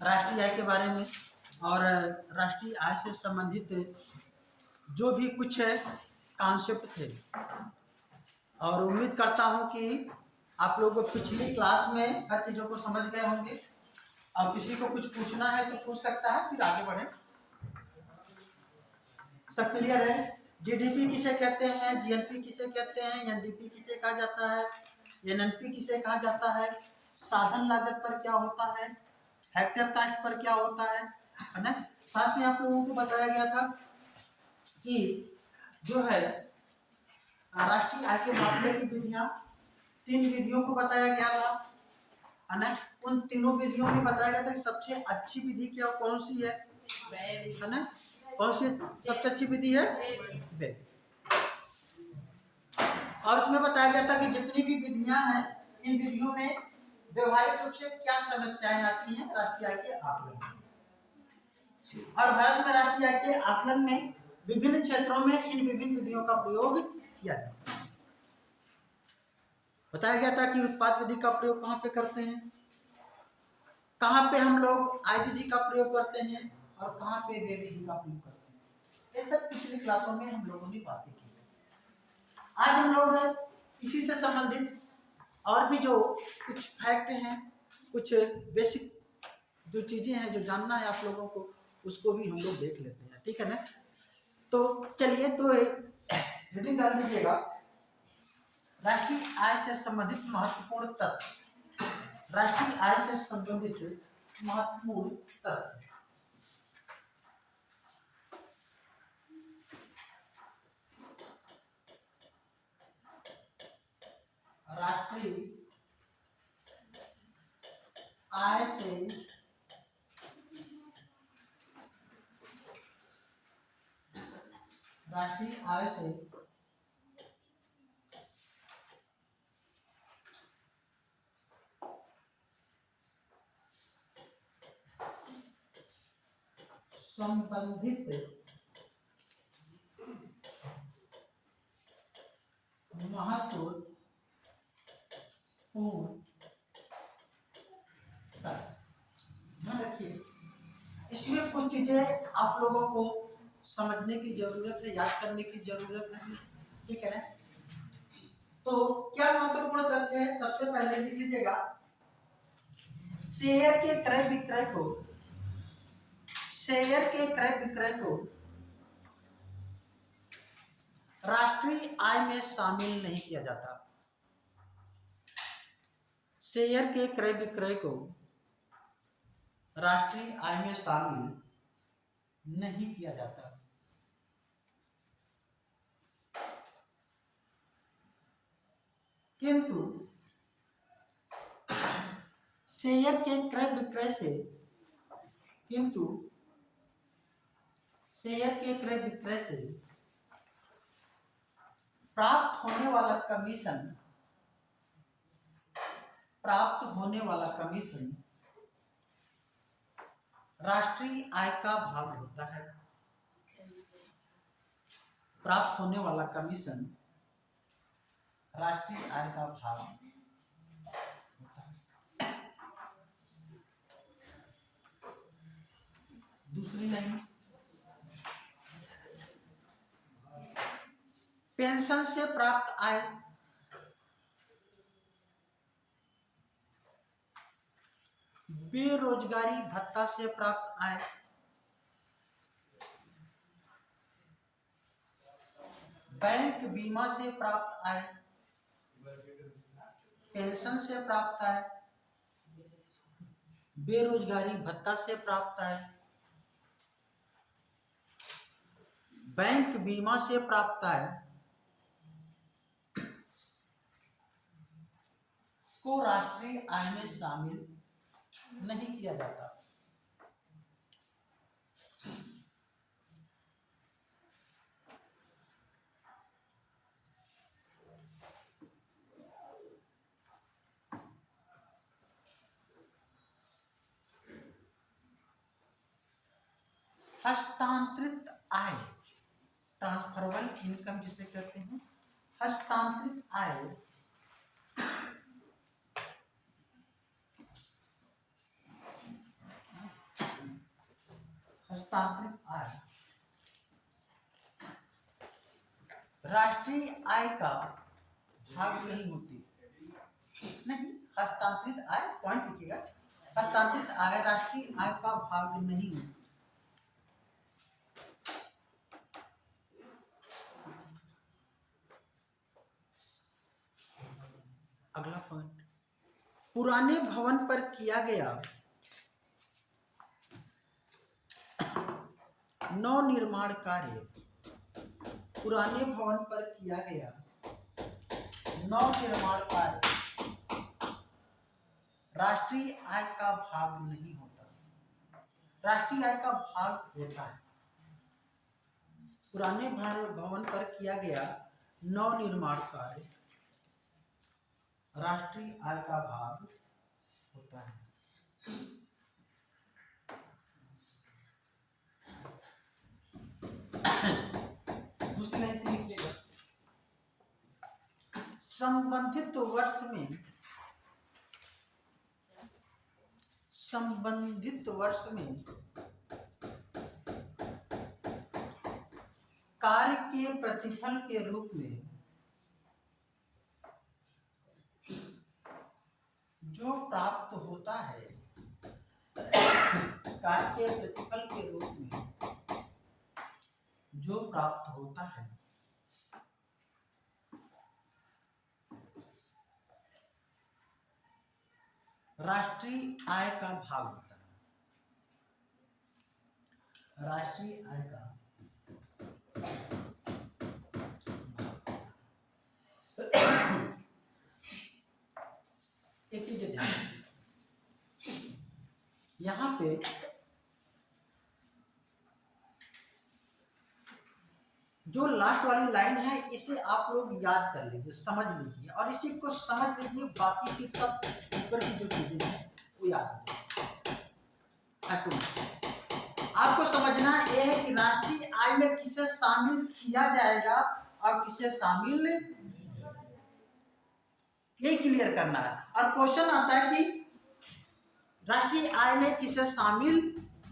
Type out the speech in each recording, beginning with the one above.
राष्ट्रीय आय के बारे में और राष्ट्रीय आय से संबंधित जो भी कुछ कॉन्सेप्ट थे, और उम्मीद करता हूं कि आप लोग पिछली क्लास में हर चीज़ों को समझ गए होंगे। और किसी को कुछ पूछना है तो पूछ सकता है, फिर आगे बढ़े। सब क्लियर है? जीडीपी किसे कहते हैं, जीएनपी किसे कहते हैं, एनडीपी किसे कहा जाता है, एनएनपी किसे कहा जाता है, साधन लागत पर क्या होता है, हेक्टेयर कास्ट पर क्या होता है ना। साथ में आप लोगों को बताया गया था कि जो है राष्ट्रीय आय के मापने की विधियां, 3 विधियों को बताया गया था, है ना। उन तीनों विधियों में बताया गया था कि सबसे अच्छी विधि क्या कौन सी है ना। कौन सी सबसे अच्छी विधि है? वैदिक। और उसमें बताया गया था कि जितनी भी विधियां हैं, इन विधियों में व्यवहारिक रूप से क्या समस्याएं आती हैं राष्ट्रीय आय के आकलन में। और भारत में राष्ट्रीय आय के आकलन में विभिन्न क्षेत्रों में इन विभिन्न विधियों का प्रयोग किया जाता है। बताया गया था कि उत्पाद विधि का प्रयोग कहाँ पे करते हैं, कहाँ पे हम लोग आय विधि का प्रयोग करते हैं, और कहाँ पे व्यय विधि का प्रयोग करते हैं। ये सब पिछली क्लासों में हम लोगों ने बातें की। आज हम लोग इसी से संबंधित और भी जो कुछ फैक्ट हैं, कुछ बेसिक जो चीजें हैं जो जानना है आप लोगों को, उसको भी हम लोग देख लेते हैं, ठीक है ना। तो चलिए, तो हेडिंग डाल दीजिएगा, राष्ट्रीय आय से संबंधित महत्वपूर्ण तथ्य। राष्ट्रीय आय से संबंधित महत्वपूर्ण तथ्य। राष्ट्रीय आय से संबंधित महत्वपूर्ण तथ्य। ध्यान रखिए, इसमें कुछ चीजें आप लोगों को समझने की जरूरत है, याद करने की जरूरत है, ठीक है ना। तो क्या महत्वपूर्ण तथ्य है? सबसे पहले लिख लीजिएगा, शेयर के क्रय विक्रय को, शेयर के क्रय विक्रय को राष्ट्रीय आय में शामिल नहीं किया जाता। शेयर के क्रय विक्रय को राष्ट्रीय आय में शामिल नहीं किया जाता। किंतु शेयर के क्रय विक्रय से, किंतु शेयर के क्रय विक्रय से प्राप्त होने वाला कमीशन, प्राप्त होने वाला कमीशन राष्ट्रीय आय का भाग होता है। प्राप्त होने वाला कमीशन राष्ट्रीय आय का भाग होता है। दूसरी लाइन, पेंशन से प्राप्त आय बेरोजगारी भत्ता से प्राप्त आय बैंक बीमा से प्राप्त आय, पेंशन से प्राप्त आय, बेरोजगारी भत्ता से प्राप्त आय, बैंक बीमा से प्राप्त आय को राष्ट्रीय आय में शामिल नहीं किया जाता। हस्तांतरित आय, ट्रांसफरेबल इनकम जिसे कहते हैं, हस्तांतरित आय हस्तांतरित आय राष्ट्रीय आय का भाग नहीं होती। नहीं, हस्तांतरित आय पॉइंट लिखिएगा, हस्तांतरित आय राष्ट्रीय आय का भाग नहीं होती। अगला पॉइंट, पुराने भवन पर किया गया नवनिर्माण कार्य, पुराने भवन पर किया गया नवनिर्माण कार्य राष्ट्रीय आय का भाग नहीं होता, राष्ट्रीय आय का भाग होता है। पुराने भवन पर किया गया नवनिर्माण कार्य राष्ट्रीय आय का भाग होता है। दूसरी लाइन से लिखिएगा, संबंधित वर्ष में कार्य के प्रतिफल के रूप में जो प्राप्त होता है, कार्य के प्रतिफल के रूप में जो प्राप्त होता है राष्ट्रीय आय का भाग होता है, राष्ट्रीय आय का एक चीज ध्यान, यहां पे जो लास्ट वाली लाइन है इसे आप लोग याद कर लीजिए, समझ लीजिए, और इसी को समझ लीजिए, बाकी की सब ऊपर की जो चीजें हैं वो याद हो जाएगी। आपको समझना यह है कि राष्ट्रीय आय में किसे शामिल किया जाएगा और किसे शामिल, ये क्लियर करना है। और क्वेश्चन आता है कि राष्ट्रीय आय में किसे शामिल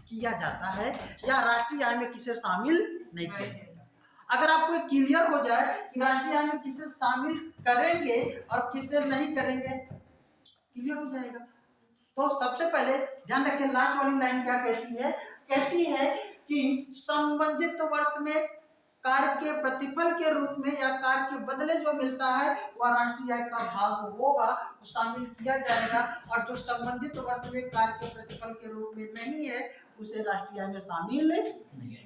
किया जाता है या राष्ट्रीय आय में किसे शामिल नहीं किया जाता। अगर आपको क्लियर हो जाए कि राष्ट्रीय आय में किसे शामिल करेंगे और किसे नहीं करेंगे, क्लियर हो जाएगा। तो सबसे पहले ध्यान रखिए, लास्ट वाली लाइन क्या कहती है, कहती है कि संबंधित वर्ष में कार्य के प्रतिफल के रूप में या कार्य के बदले जो मिलता है वह राष्ट्रीय आय का भाग होगा, वो शामिल किया जाएगा, और जो संबंधित वर्ष में कार्य के प्रतिफल के रूप में नहीं है उसे राष्ट्रीय आय में शामिल नहीं है।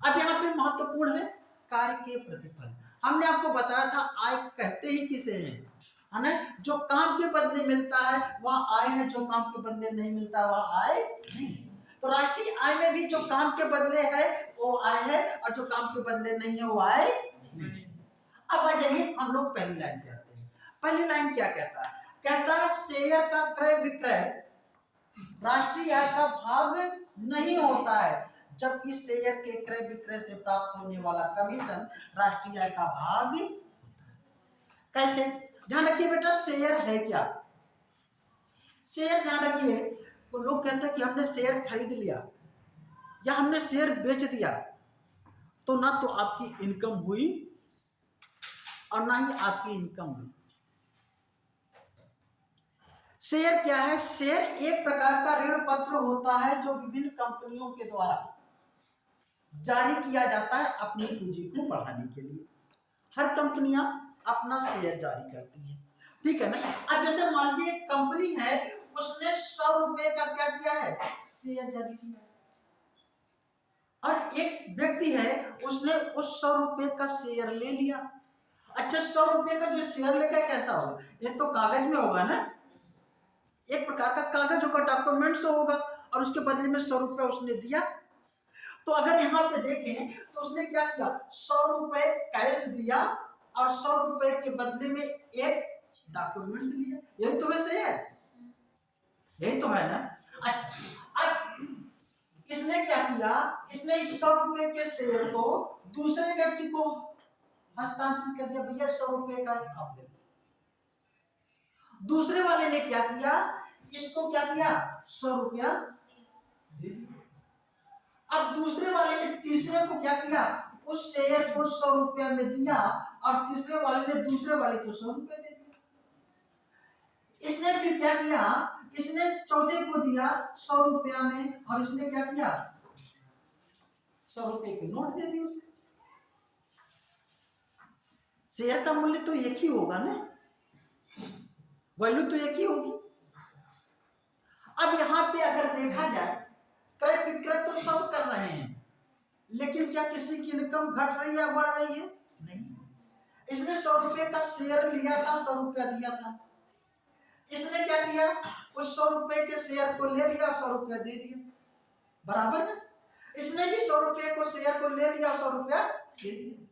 अब यहाँ पे महत्वपूर्ण है कार्य के प्रतिफल। हमने आपको बताया था आय कहते ही किसे हैं, है ना, जो काम के बदले मिलता है वह आय है, जो काम के बदले नहीं मिलता वह आय नहीं है। तो राष्ट्रीय आय में भी जो काम के बदले है वो आय है और जो काम के बदले नहीं है वो आय नहीं। अब आ जाइए हम लोग पहली लाइन पे आते हैं। पहली लाइन क्या कहता है, कहता है शेयर का क्रय विक्रय राष्ट्रीय आय का भाग नहीं होता है, जबकि शेयर के क्रय विक्रय से प्राप्त होने वाला कमीशन राष्ट्रीय आय का भाग होता है। कैसे, ध्यान रखिए बेटा, शेयर है क्या, शेयर ध्यान रखिए, तो लोग कहते हैं कि हमने शेयर खरीद लिया या हमने शेयर बेच दिया, तो ना तो आपकी इनकम हुई और ना ही आपकी इनकम हुई। शेयर क्या है, शेयर एक प्रकार का ऋण पत्र होता है जो विभिन्न कंपनियों के द्वारा जारी किया जाता है अपनी पूंजी को बढ़ाने के लिए। हर कंपनियां अपना शेयर जारी करती है, ठीक है ना। अब जैसे मान लीजिए एक कंपनी है, उसने 100 रुपए का क्या किया है, शेयर जारी किया, और एक व्यक्ति है उसने उस 100 रुपए का शेयर ले लिया। अच्छा, 100 रुपए का जो शेयर लेकर कैसा होगा, ये तो कागज में होगा ना, एक प्रकार का कागज होगा, डॉक्यूमेंट्स होगा, और उसके बदले में 100 रुपए उसने दिया। तो अगर यहाँ पे देखें तो उसने क्या किया, 100 रुपए कैश दिया और 100 रुपए के बदले में एक डॉक्यूमेंट्स लिया, यही तो वैसे है, यही तो है ना। अच्छा, अब इसने क्या किया, इसने इस 100 रुपए के शेयर को दूसरे व्यक्ति को हस्तांतरित कर दिया, भैया 100 रुपए का आप ले लो। दूसरे वाले ने क्या किया, इसको क्या किया, 100 रुपया दे दिया। अब दूसरे वाले ने तीसरे को क्या किया, उस शेयर को 100 रुपया में दिया और तीसरे वाले ने दूसरे वाले को 100 रुपया दे दिया। इसने फिर क्या किया, इसने चौथे को दिया 100 रुपया में और इसने क्या किया, 100 रुपए के नोट दे दिए उसे। शेयर का मूल्य तो एक ही होगा ना, वैल्यू तो एक ही होगी। अब यहां पे अगर देखा जाए, क्रय विक्रय तो सब कर रहे हैं, लेकिन क्या किसी की इनकम घट रही है बढ़ रही है? नहीं। इसने 100 रुपए का शेयर लिया था, 100 रुपया दिया था। इसने क्या किया, उस 100 रुपए के शेयर को ले लिया, 100 रुपया दे दिया, बराबर ना। इसने भी 100 रुपए को शेयर को ले लिया, 100 रुपया दे दिया।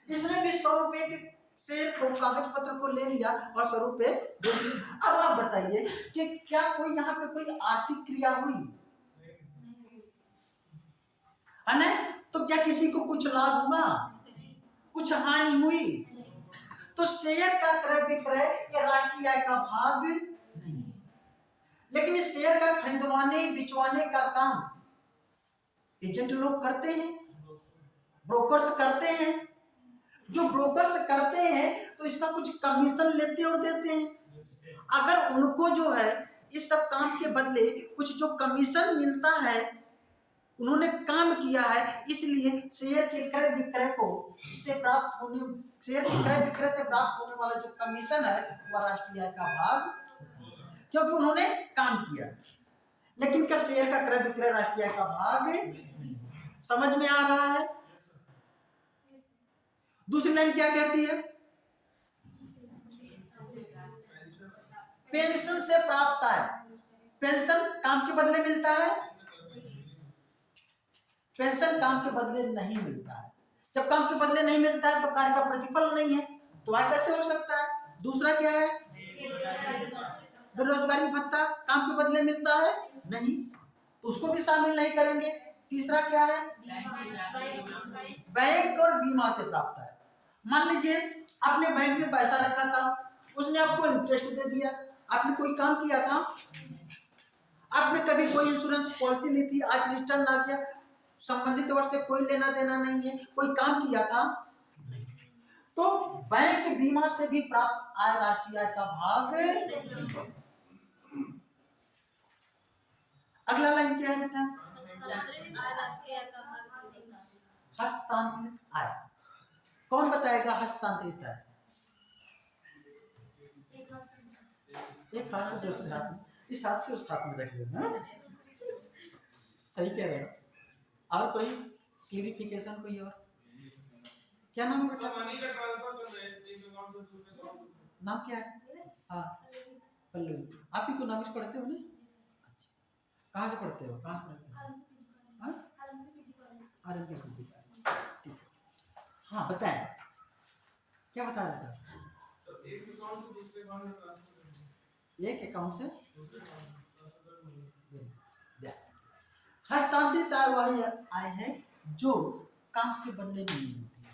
इसने भी 100 रुपए के शेयर को, कागज पत्र को ले लिया और 100 रुपए दे दिए। अब आप बताइए कि क्या कोई यहाँ पे कोई आर्थिक क्रिया हुई है ना? तो क्या किसी को कुछ लाभ हुआ, कुछ हानि हुई? तो शेयर का क्रय विक्रय ये राष्ट्रीय आय का भाग नहीं। लेकिन इस शेयर का खरीदवाने बिचवाने का काम एजेंट लोग करते हैं, ब्रोकर्स करते हैं। जो ब्रोकर्स करते हैं तो इसका कुछ कमीशन लेते और देते हैं। अगर उनको जो है इस सब काम के बदले कुछ जो कमीशन मिलता है, उन्होंने काम किया है, इसलिए शेयर के क्रय विक्रय को से प्राप्त होने, शेयर के क्रय विक्रय से प्राप्त होने वाला जो कमीशन है वह राष्ट्रीय आय का भाग होता है, क्योंकि उन्होंने काम किया। लेकिन क्या शेयर का क्रय विक्रय राष्ट्रीय आय का भाग नहीं? समझ में आ रहा है? दूसरी लाइन क्या कहती है, पेंशन से प्राप्त आय। पेंशन काम के बदले मिलता है, पेंशन काम के बदले नहीं मिलता है। जब काम के बदले नहीं मिलता है तो कार्य का प्रतिफल नहीं है, तो आय कैसे हो सकता है? दूसरा क्या है, बेरोजगारी भत्ता काम के बदले मिलता है नहीं, तो उसको भी शामिल नहीं करेंगे। तीसरा क्या है, बैंक और बीमा से प्राप्त है। मान लीजिए आपने बैंक में पैसा रखा था, उसने आपको इंटरेस्ट दे दिया। आपने कोई काम किया था, आपने कभी कोई इंश्योरेंस पॉलिसी ली थी, आज रिटर्न आ गया, संबंधित वर्ष से कोई लेना देना नहीं है, कोई काम किया था, तो बैंक बीमा से भी प्राप्त आय राष्ट्रीय आय का भाग नहीं। अगला लाइन क्या है बेटा, हस्तांतरित आय। कौन बताएगा हस्तांतरित आय? एक हाथ से दूसरे हाथ में, इस हाथ से उस हाथ में रख लेना। सही कह रहे हो। और कोई क्लियरिफिकेशन, कोई और? क्या नाम है बेटा? नाम क्या है? हाँ पल्लू। आप ही को नाम पढ़ते हो ना? अच्छा, कहाँ से पढ़ते हो, कहाँ पढ़ते हो? ठीक है। हाँ बताएं, क्या बता रहा था? एक अकाउंट से हस्तांतरित आय वही आय है जो काम के बदले नहीं मिलती है,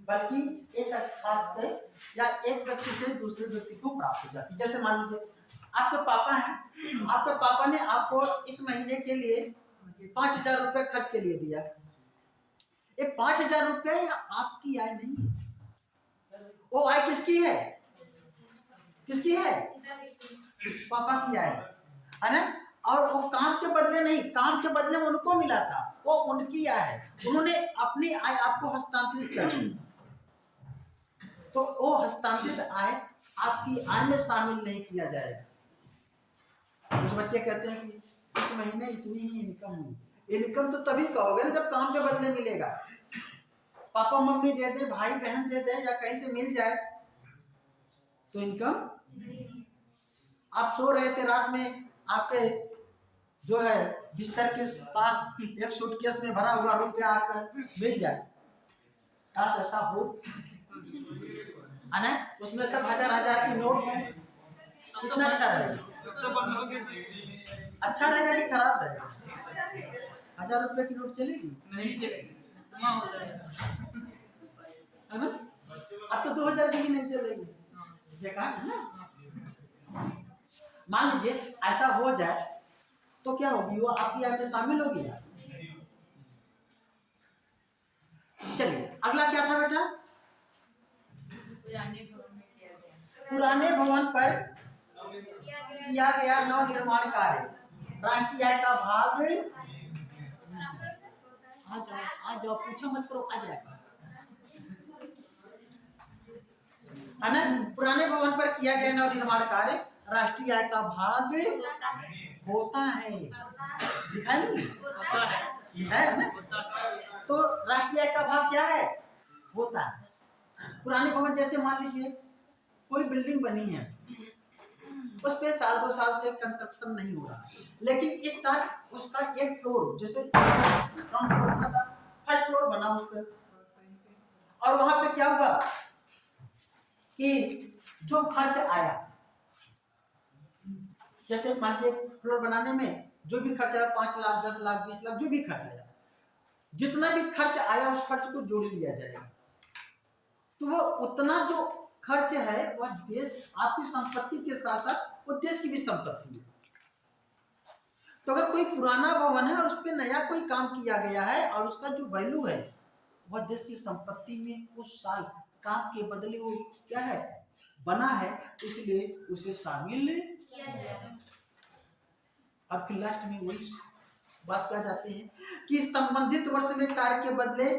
बल्कि एक स्थान से या एक व्यक्ति से दूसरे व्यक्ति को प्राप्त हो जाती है। जैसे मान लीजिए आपके पापा हैं, आपके पापा ने आपको इस महीने के लिए 5,000 रुपए खर्च के लिए दिया। ये 5,000 रुपए आपकी आय नहीं है, वो आय किसकी है? किसकी है? पापा की आय है ना। और वो काम के बदले नहीं, काम के बदले में उनको मिला था, वो उनकी आय है, उन्होंने अपनी आय आपको हस्तांतरित कर दी, तो वो हस्तांतरित आय आपकी आय में शामिल नहीं किया जाएगा। कुछ बच्चे कहते हैं कि इस महीने इतनी ही इनकम हुई। इनकम तो तभी कहोगे ना जब काम के बदले मिलेगा। पापा मम्मी दे दे, भाई बहन दे दे, या कहीं से मिल जाए तो इनकम। आप सो रहे थे रात में, आपके जो है बिस्तर के पास एक सूटकेस में भरा हुआ रुपया आकर मिल जाए, काश ऐसा हो, है ना? उसमें सब 1,000 की नोट है, कितना अच्छा रहेगा। अच्छा रहेगा कि खराब रहेगा? 1,000 रुपए की नोट चलेगी? नहीं चलेगी, है ना? अब तो 2,000 की भी नहीं चलेगी, बेकार है ना। मान लीजिए ऐसा हो जाए तो क्या होगी, वो आपकी आय में शामिल होगी। चलिए अगला क्या था बेटा, पुराने भवन पर किया गया नवनिर्माण कार्य राष्ट्रीय आय का भाग। आ जाओ पूछो मत करो, आ जाएगा है ना। पुराने भवन पर किया गया नवनिर्माण कार्य राष्ट्रीय आय का भाग होता है, दिखाई नहीं है ना। तो राष्ट्रीय आय का भाग क्या है, होता है। पुराने भवन जैसे मान लीजिए कोई बिल्डिंग बनी है, उस पे साल 2 साल से कंस्ट्रक्शन नहीं हो रहा, लेकिन इस साल उसका एक फ्लोर जैसे ग्राउंड फ्लोर बना था, थर्ड फ्लोर बना उस पर, और वहां पे क्या हुआ कि जो खर्च आया, जैसे मान लीजिए फ्लोर बनाने में जो भी खर्च आया 5 लाख 10 लाख 20 लाख जो भी खर्च आया, जितना भी खर्च आया उस खर्च को जोड़ लिया जाएगा। तो वो उतना जो खर्च है वह देश आपकी संपत्ति के साथ साथ वो देश की भी संपत्ति है। तो अगर कोई पुराना भवन है और उस पर नया कोई काम किया गया है और उसका जो वैल्यू है वह देश की संपत्ति में उस साल काम के बदले वो क्या है बना है, इसलिए उसे शामिल किया जाएगा। अब फिर लास्ट में वही बात क्या जाती है कि संबंधित वर्ष में कार्य के बदले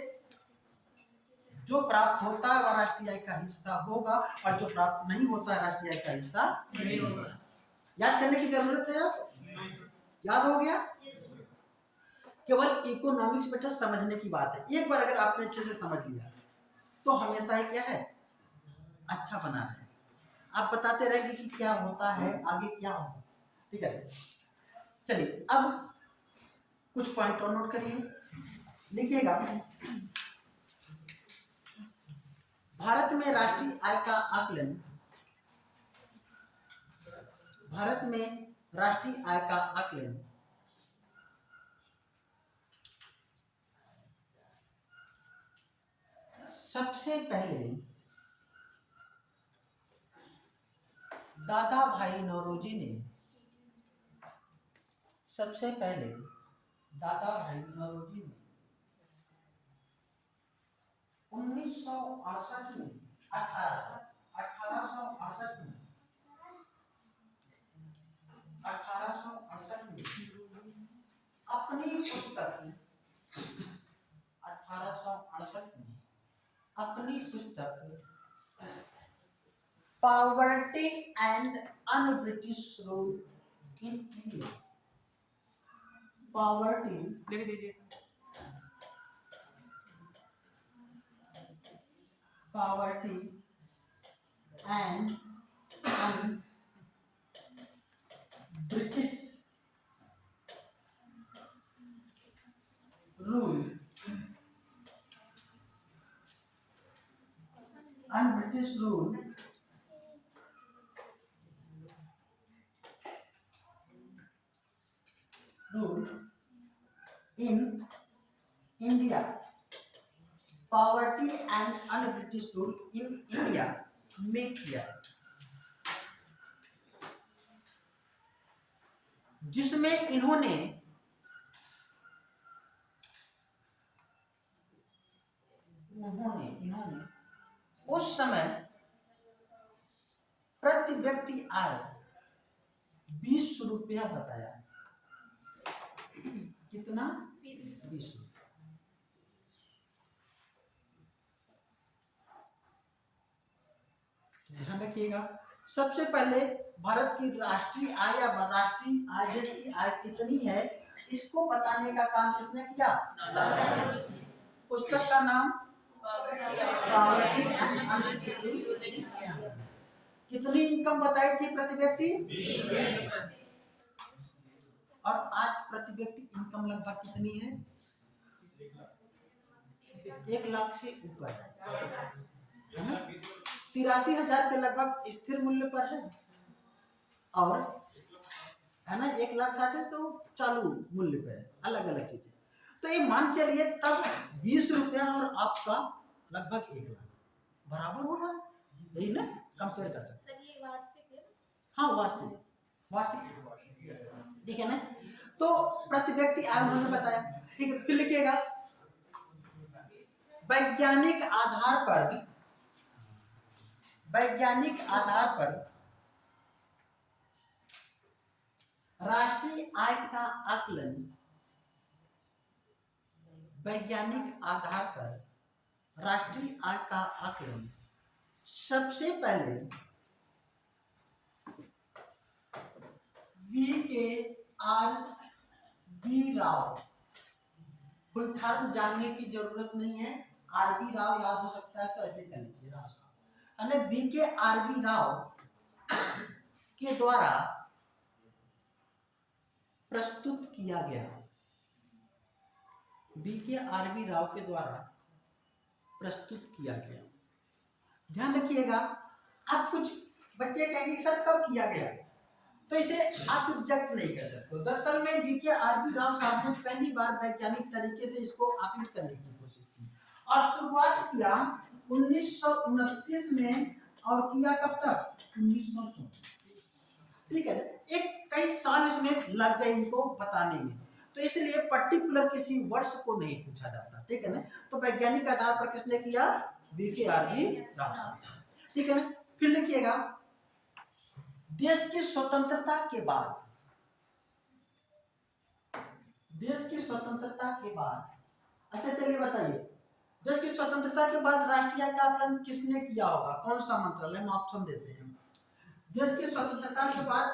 जो प्राप्त होता है वह राष्ट्रीय आय का हिस्सा होगा और जो प्राप्त नहीं होता है राष्ट्रीय आय का हिस्सा नहीं होगा। याद करने की जरूरत है, आप याद हो गया। केवल इकोनॉमिक्स बेटा समझने की बात है, एक बार अगर आपने अच्छे से समझ लिया तो हमेशा ही क्या है अच्छा बना रहे। आप बताते रहेंगे कि क्या होता है आगे क्या होगा, ठीक है। चलिए अब कुछ पॉइंट और नोट करिए, लिखिएगा। भारत में राष्ट्रीय आय का आकलन, भारत में राष्ट्रीय आय का आकलन सबसे पहले दादा भाई नौरोजी ने, सबसे पहले दादा भाई नौरोजी ने 1968 में 1868 में 1868 में अपनी पुस्तक 1868 में अपनी पुस्तक poverty and un British rule in India, poverty लिख दीजिए, poverty and un British rule, un British rule in India, poverty and un-British rule in India में किया, जिसमें इन्होंने उस समय प्रति व्यक्ति आय 20 रुपया बताया। कितना? 20 रुपया। ध्यान रखिएगा, सबसे पहले भारत की राष्ट्रीय आय या राष्ट्रीय आय देश की आय कितनी है इसको बताने का काम किसने किया? पुस्तक का नाम कितनी इनकम बताई थी प्रति व्यक्ति? और आज प्रति व्यक्ति इनकम लगभग कितनी है? 1 लाख से ऊपर है ना, 83,000 के लगभग स्थिर मूल्य पर है, और है ना 1,60,000 तो चालू मूल्य पे है, अलग अलग चीजें। तो ये मान चलिए तब 20 रुपया और आपका लगभग 1 लाख बराबर हो रहा है, यही ना कंपेयर कर सकते हैं। हाँ वार्षिक, ठीक है ना। तो प्रति व्यक्ति आय उन्होंने बताया। ठीक है, फिर लिखिएगा वैज्ञानिक आधार पर राष्ट्रीय आय का आकलन, वैज्ञानिक आधार पर राष्ट्रीय आय का आकलन सबसे पहले V.K.R.B. राव, फुल फॉर्म जानने की जरूरत नहीं है, आर.बी. राव याद हो सकता है तो ऐसे कर लीजिए राव साहब। V.K.R.B. राव के द्वारा प्रस्तुत किया गया, V.K.R.B. राव के द्वारा प्रस्तुत किया गया। ध्यान रखिएगा, आप कुछ बच्चे कहेंगे सर कब किया गया, तो इसे आप रिजेक्ट नहीं कर सकते। दरअसल में V.K.R.B. राव साहब ने पहली बार वैज्ञानिक तरीके से इसको आकलित करने की कोशिश की और शुरुआत किया 1929 में और किया कब तक, 1934। ठीक है, एक कई साल इसमें लग गए इनको बताने में, तो इसलिए पर्टिकुलर किसी वर्ष को नहीं पूछा जाता। ठीक है ना, तो वैज्ञानिक आधार पर किसने किया, V.K.R.B. राव साहब। ठीक है ना, फिर लिखिएगा देश की स्वतंत्रता के बाद, अच्छा चलिए बताइए, देश की स्वतंत्रता के बाद राष्ट्रीय आय का आकलन किसने किया होगा, कौन सा मंत्रालय, हम ऑप्शन देते हैं। देश की स्वतंत्रता के बाद,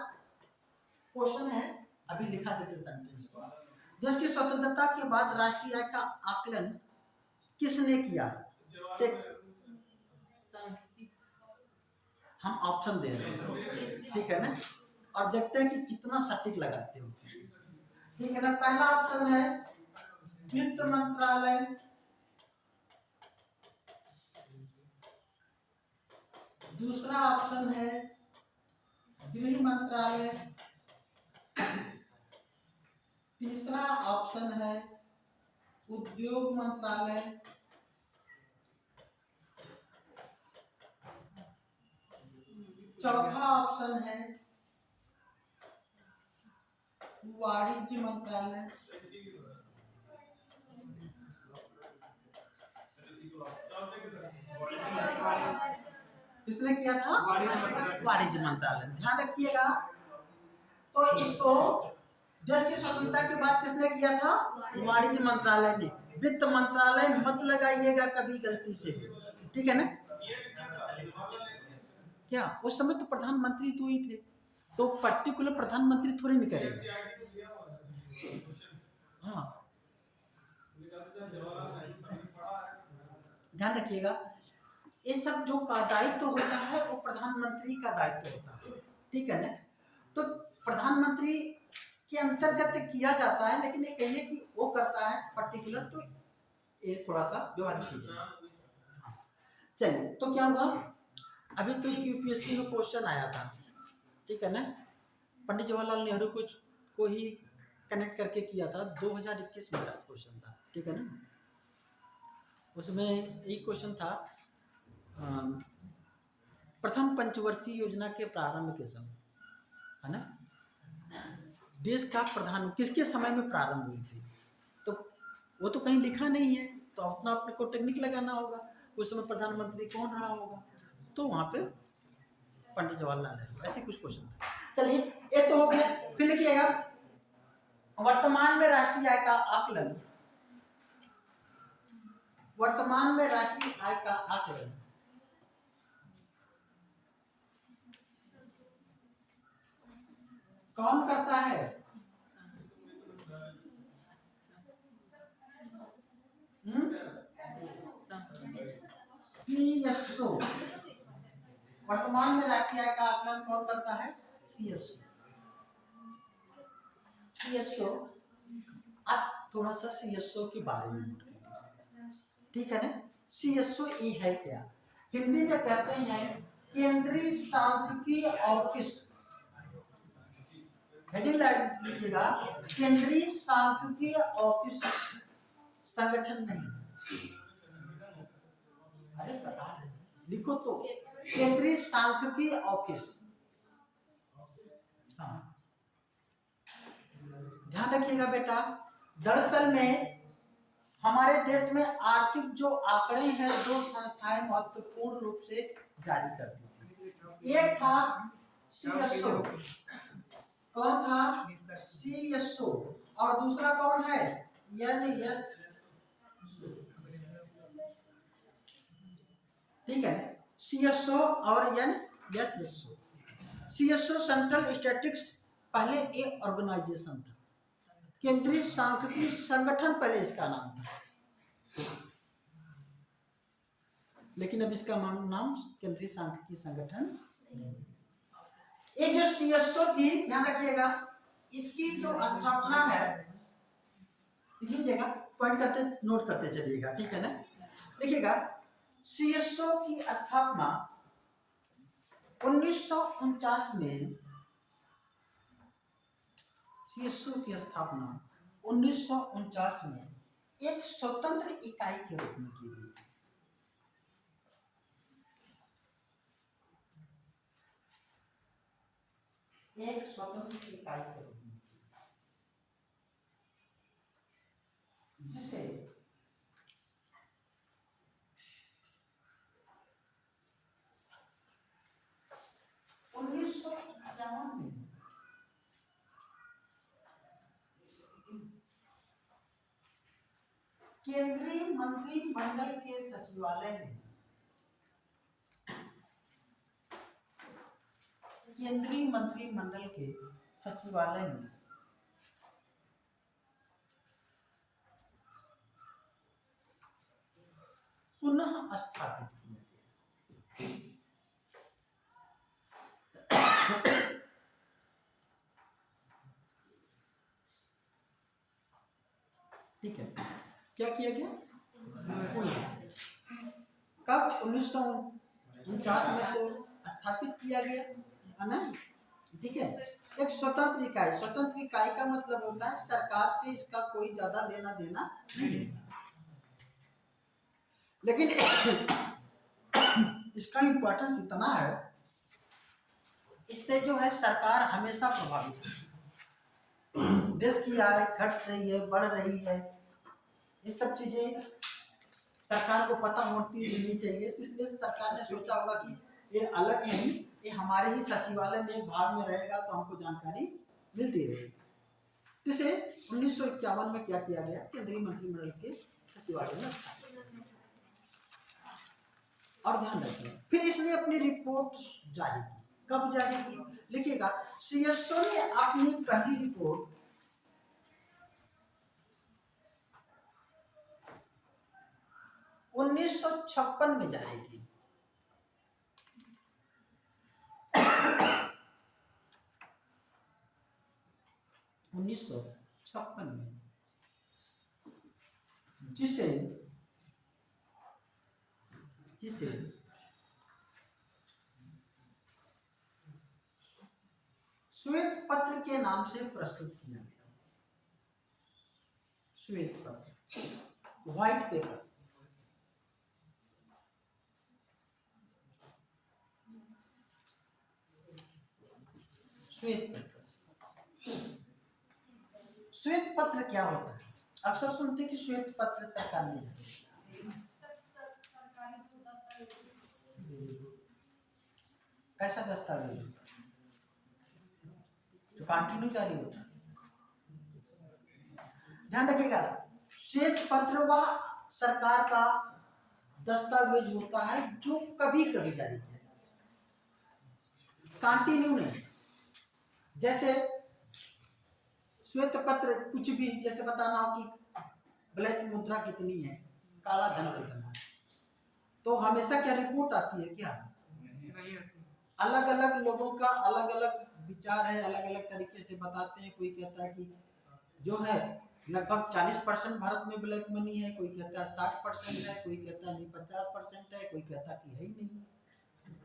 क्वेश्चन है अभी लिखा देते सेंटेंस को, देश की स्वतंत्रता के बाद राष्ट्रीय आय का आकलन किसने किया, हम ऑप्शन दे रहे हैं। ठीक है ना, और देखते हैं कि कितना सटीक लगाते हो। ठीक है ना, पहला ऑप्शन है वित्त मंत्रालय, दूसरा ऑप्शन है गृह मंत्रालय, तीसरा ऑप्शन है उद्योग मंत्रालय, चौथा ऑप्शन है वाणिज्य मंत्रालय, किसने किया था, वाणिज्य मंत्रालय। ध्यान रखिएगा, तो इसको देश की स्वतंत्रता के बाद किसने किया था, वाणिज्य मंत्रालय ने। वित्त मंत्रालय मत लगाइएगा कभी गलती से भी, ठीक है ना। क्या उस समय तो प्रधानमंत्री तो ही थे, तो पर्टिकुलर प्रधानमंत्री थोड़ी नहीं करेगा। हाँ, ध्यान रखिएगा, ये सब जो का दायित्व होता है वो प्रधानमंत्री का दायित्व होता है। ठीक है ना, तो प्रधानमंत्री के अंतर्गत किया जाता है, लेकिन ये कहिए कि वो करता है पर्टिकुलर, तो ये थोड़ा सा व्यवहारिक चीज है। चलिए, तो क्या हुआ, अभी तो यूपीएससी में क्वेश्चन आया था, ठीक है ना, पंडित जवाहरलाल नेहरू को ही कनेक्ट करके किया था, 2021 में शायद क्वेश्चन था। ठीक है ना, उसमें एक क्वेश्चन था, प्रथम पंचवर्षीय योजना के प्रारंभ के समय, है ना, देश का प्रधान किसके समय में प्रारंभ हुई थी, तो वो तो कहीं लिखा नहीं है, तो अपना अपने को टेक्निक लगाना होगा, उस समय प्रधानमंत्री कौन रहा होगा, तो वहां पे पंडित जवाहरलाल नेहरू, ऐसे कुछ क्वेश्चन। चलिए, ये तो हो गया। फिर लिखिएगा वर्तमान में राष्ट्रीय आय का आकलन, वर्तमान में राष्ट्रीय आय का आकलन कौन करता है, सीएसओ। वर्तमान में राष्ट्रीय आय का आकलन कौन करता है, सीएसओ। सीएसओ, आप थोड़ा सा सीएसओ के बारे में नोट कर लीजिए, ठीक है ना। सीएसओ ये है क्या, हिंदी में कहते हैं केंद्रीय सांख्यिकी ऑफिस, हेडिंग लाइन लिखिएगा, केंद्रीय सांख्यिकी ऑफिस, संगठन नहीं, अरे बता रहे लिखो तो, केंद्रीय सांख्यिकी ऑफिस। हाँ, ध्यान रखिएगा बेटा, दरअसल में हमारे देश में आर्थिक जो आंकड़े हैं दो संस्थाएं महत्वपूर्ण रूप से जारी करती थी। एक था सीएसओ, कौन था? सीएसओ। और दूसरा कौन है? एनएस, ठीक है, सीएसओ और एनएसएसओ। सीएसओ सेंट्रल स्टैटिस्टिक्स पहले एक ऑर्गेनाइजेशन था, केंद्रीय सांख्यिकी संगठन पहले इसका नाम था, लेकिन अब इसका नाम केंद्रीय सांख्यिकी संगठन नहीं। ये जो सीएसओ थी, ध्यान रखिएगा, इसकी जो स्थापना है, लिखिएगा, पॉइंट करते नोट करते चलिएगा, ठीक है ना। देखिएगा, सीएसओ की स्थापना 1949 में, सीएसओ की स्थापना 1949 में एक स्वतंत्र इकाई के रूप में की गई थी। एक स्वतंत्र इकाई के रूप में, जिसे 1951 में केंद्रीय मंत्रिमंडल के सचिवालय में, केंद्रीय मंत्रिमंडल के सचिवालय में पुनः स्थापित किया गया। ठीक है, क्या किया गया? कब? 1949 में तो स्थापित किया गया है ना, ठीक है। एक स्वतंत्र इकाई, स्वतंत्र इकाई का मतलब होता है सरकार से इसका कोई ज्यादा लेना देना नहीं, लेकिन इसका इंपॉर्टेंस इतना है, इससे जो है सरकार हमेशा प्रभावित है, देश की आय घट रही है, बढ़ रही है, ये सब चीजें सरकार को पता होती रहनी चाहिए। इसलिए सरकार ने सोचा होगा कि ये अलग नहीं, ये हमारे ही सचिवालय में एक भाग में रहेगा तो हमको जानकारी मिलती रहेगी। तो इसे 1951 में क्या किया गया? केंद्रीय मंत्रिमंडल के सचिवालय में स्थापित। और ध्यान रखिए, फिर इसने अपनी रिपोर्ट जारी की। कब जारी की? लिखिएगा, सीएसओ ने अपनी पहली रिपोर्ट 1956 में जारी की। उन्नीस सौ छप्पन में, जिसे श्वेत पत्र के नाम से प्रस्तुत किया गया। श्वेत पत्र, व्हाइट पेपर। श्वेत पत्र, श्वेत पत्र क्या होता है? अक्सर सुनते कि श्वेत पत्र सरकार ने जारी किया। कैसा दस्तावेज होता है? जो कंटिन्यू जारी होता है। ध्यान रखिएगा, श्वेत पत्र वह सरकार का दस्तावेज होता है जो कभी कभी जारी किया जाता है, कंटिन्यू नहीं। जैसे श्वेत पत्र कुछ भी, जैसे बताना हो कि ब्लैक मुद्रा कितनी है, काला धन कितना है, तो हमेशा क्या रिपोर्ट आती है? क्या अलग अलग लोगों का अलग अलग विचार है, अलग अलग तरीके से बताते हैं। कोई कहता है कि जो है लगभग 40% भारत में ब्लैक मनी है, कोई कहता है 60% है, कोई कहता है नहीं 50% है, कोई कहता है कि है ही नहीं,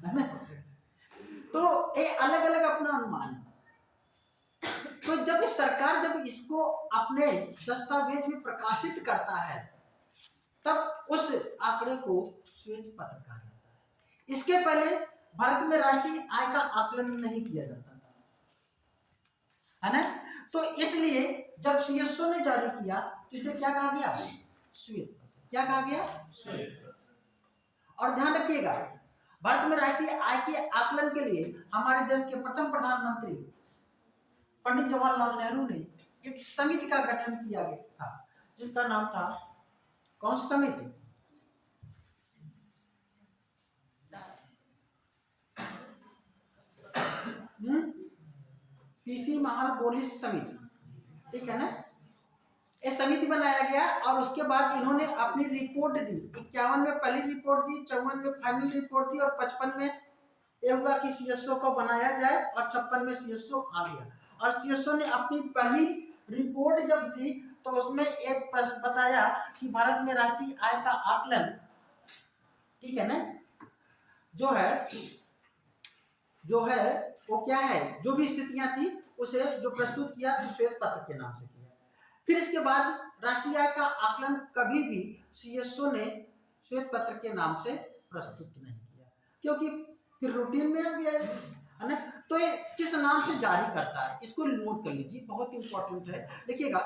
है ना। तो ये अलग अलग अपना अनुमान है। तो जब सरकार जब इसको अपने दस्तावेज में प्रकाशित करता है, तब उस आंकड़े को श्वेत पत्र कहा जाता है। इसके पहले भारत में राष्ट्रीय आय का आकलन नहीं किया जाता था, है ना। तो इसलिए जब सीएसओ ने जारी किया तो इसे क्या कहा गया? श्वेत पत्र। क्या कहा गया? श्वेत पत्र। और ध्यान रखिएगा, भारत में राष्ट्रीय आय के आकलन के लिए हमारे देश के प्रथम प्रधानमंत्री पंडित जवाहरलाल नेहरू ने एक समिति का गठन किया गया था, जिसका नाम था, कौन सी समिति? पीसी महालनोबिस समिति, ठीक है ना? एक समिति बनाया गया और उसके बाद इन्होंने अपनी रिपोर्ट दी। 51 में पहली रिपोर्ट दी, 54 में फाइनल रिपोर्ट दी और 55 में ये हुआ कि सीएसओ को बनाया जाए और 56 में सीएसओ आ गया। और सीएसओ ने अपनी पहली रिपोर्ट जब दी तो उसमें एक प्रश्न बताया कि भारत में राष्ट्रीय आय का आकलन, ठीक है ना, जो है वो क्या है, जो भी स्थितियां थी उसे जो प्रस्तुत किया तो श्वेत पत्र के नाम से किया। फिर इसके बाद राष्ट्रीय आय का आकलन कभी भी सीएसओ ने श्वेत पत्र के नाम से प्रस्तुत नहीं किया, क्योंकि फिर रूटीन में आ गया है ना। तो ये किस नाम से जारी करता है, इसको नोट कर लीजिए, बहुत इंपॉर्टेंट है। देखिएगा,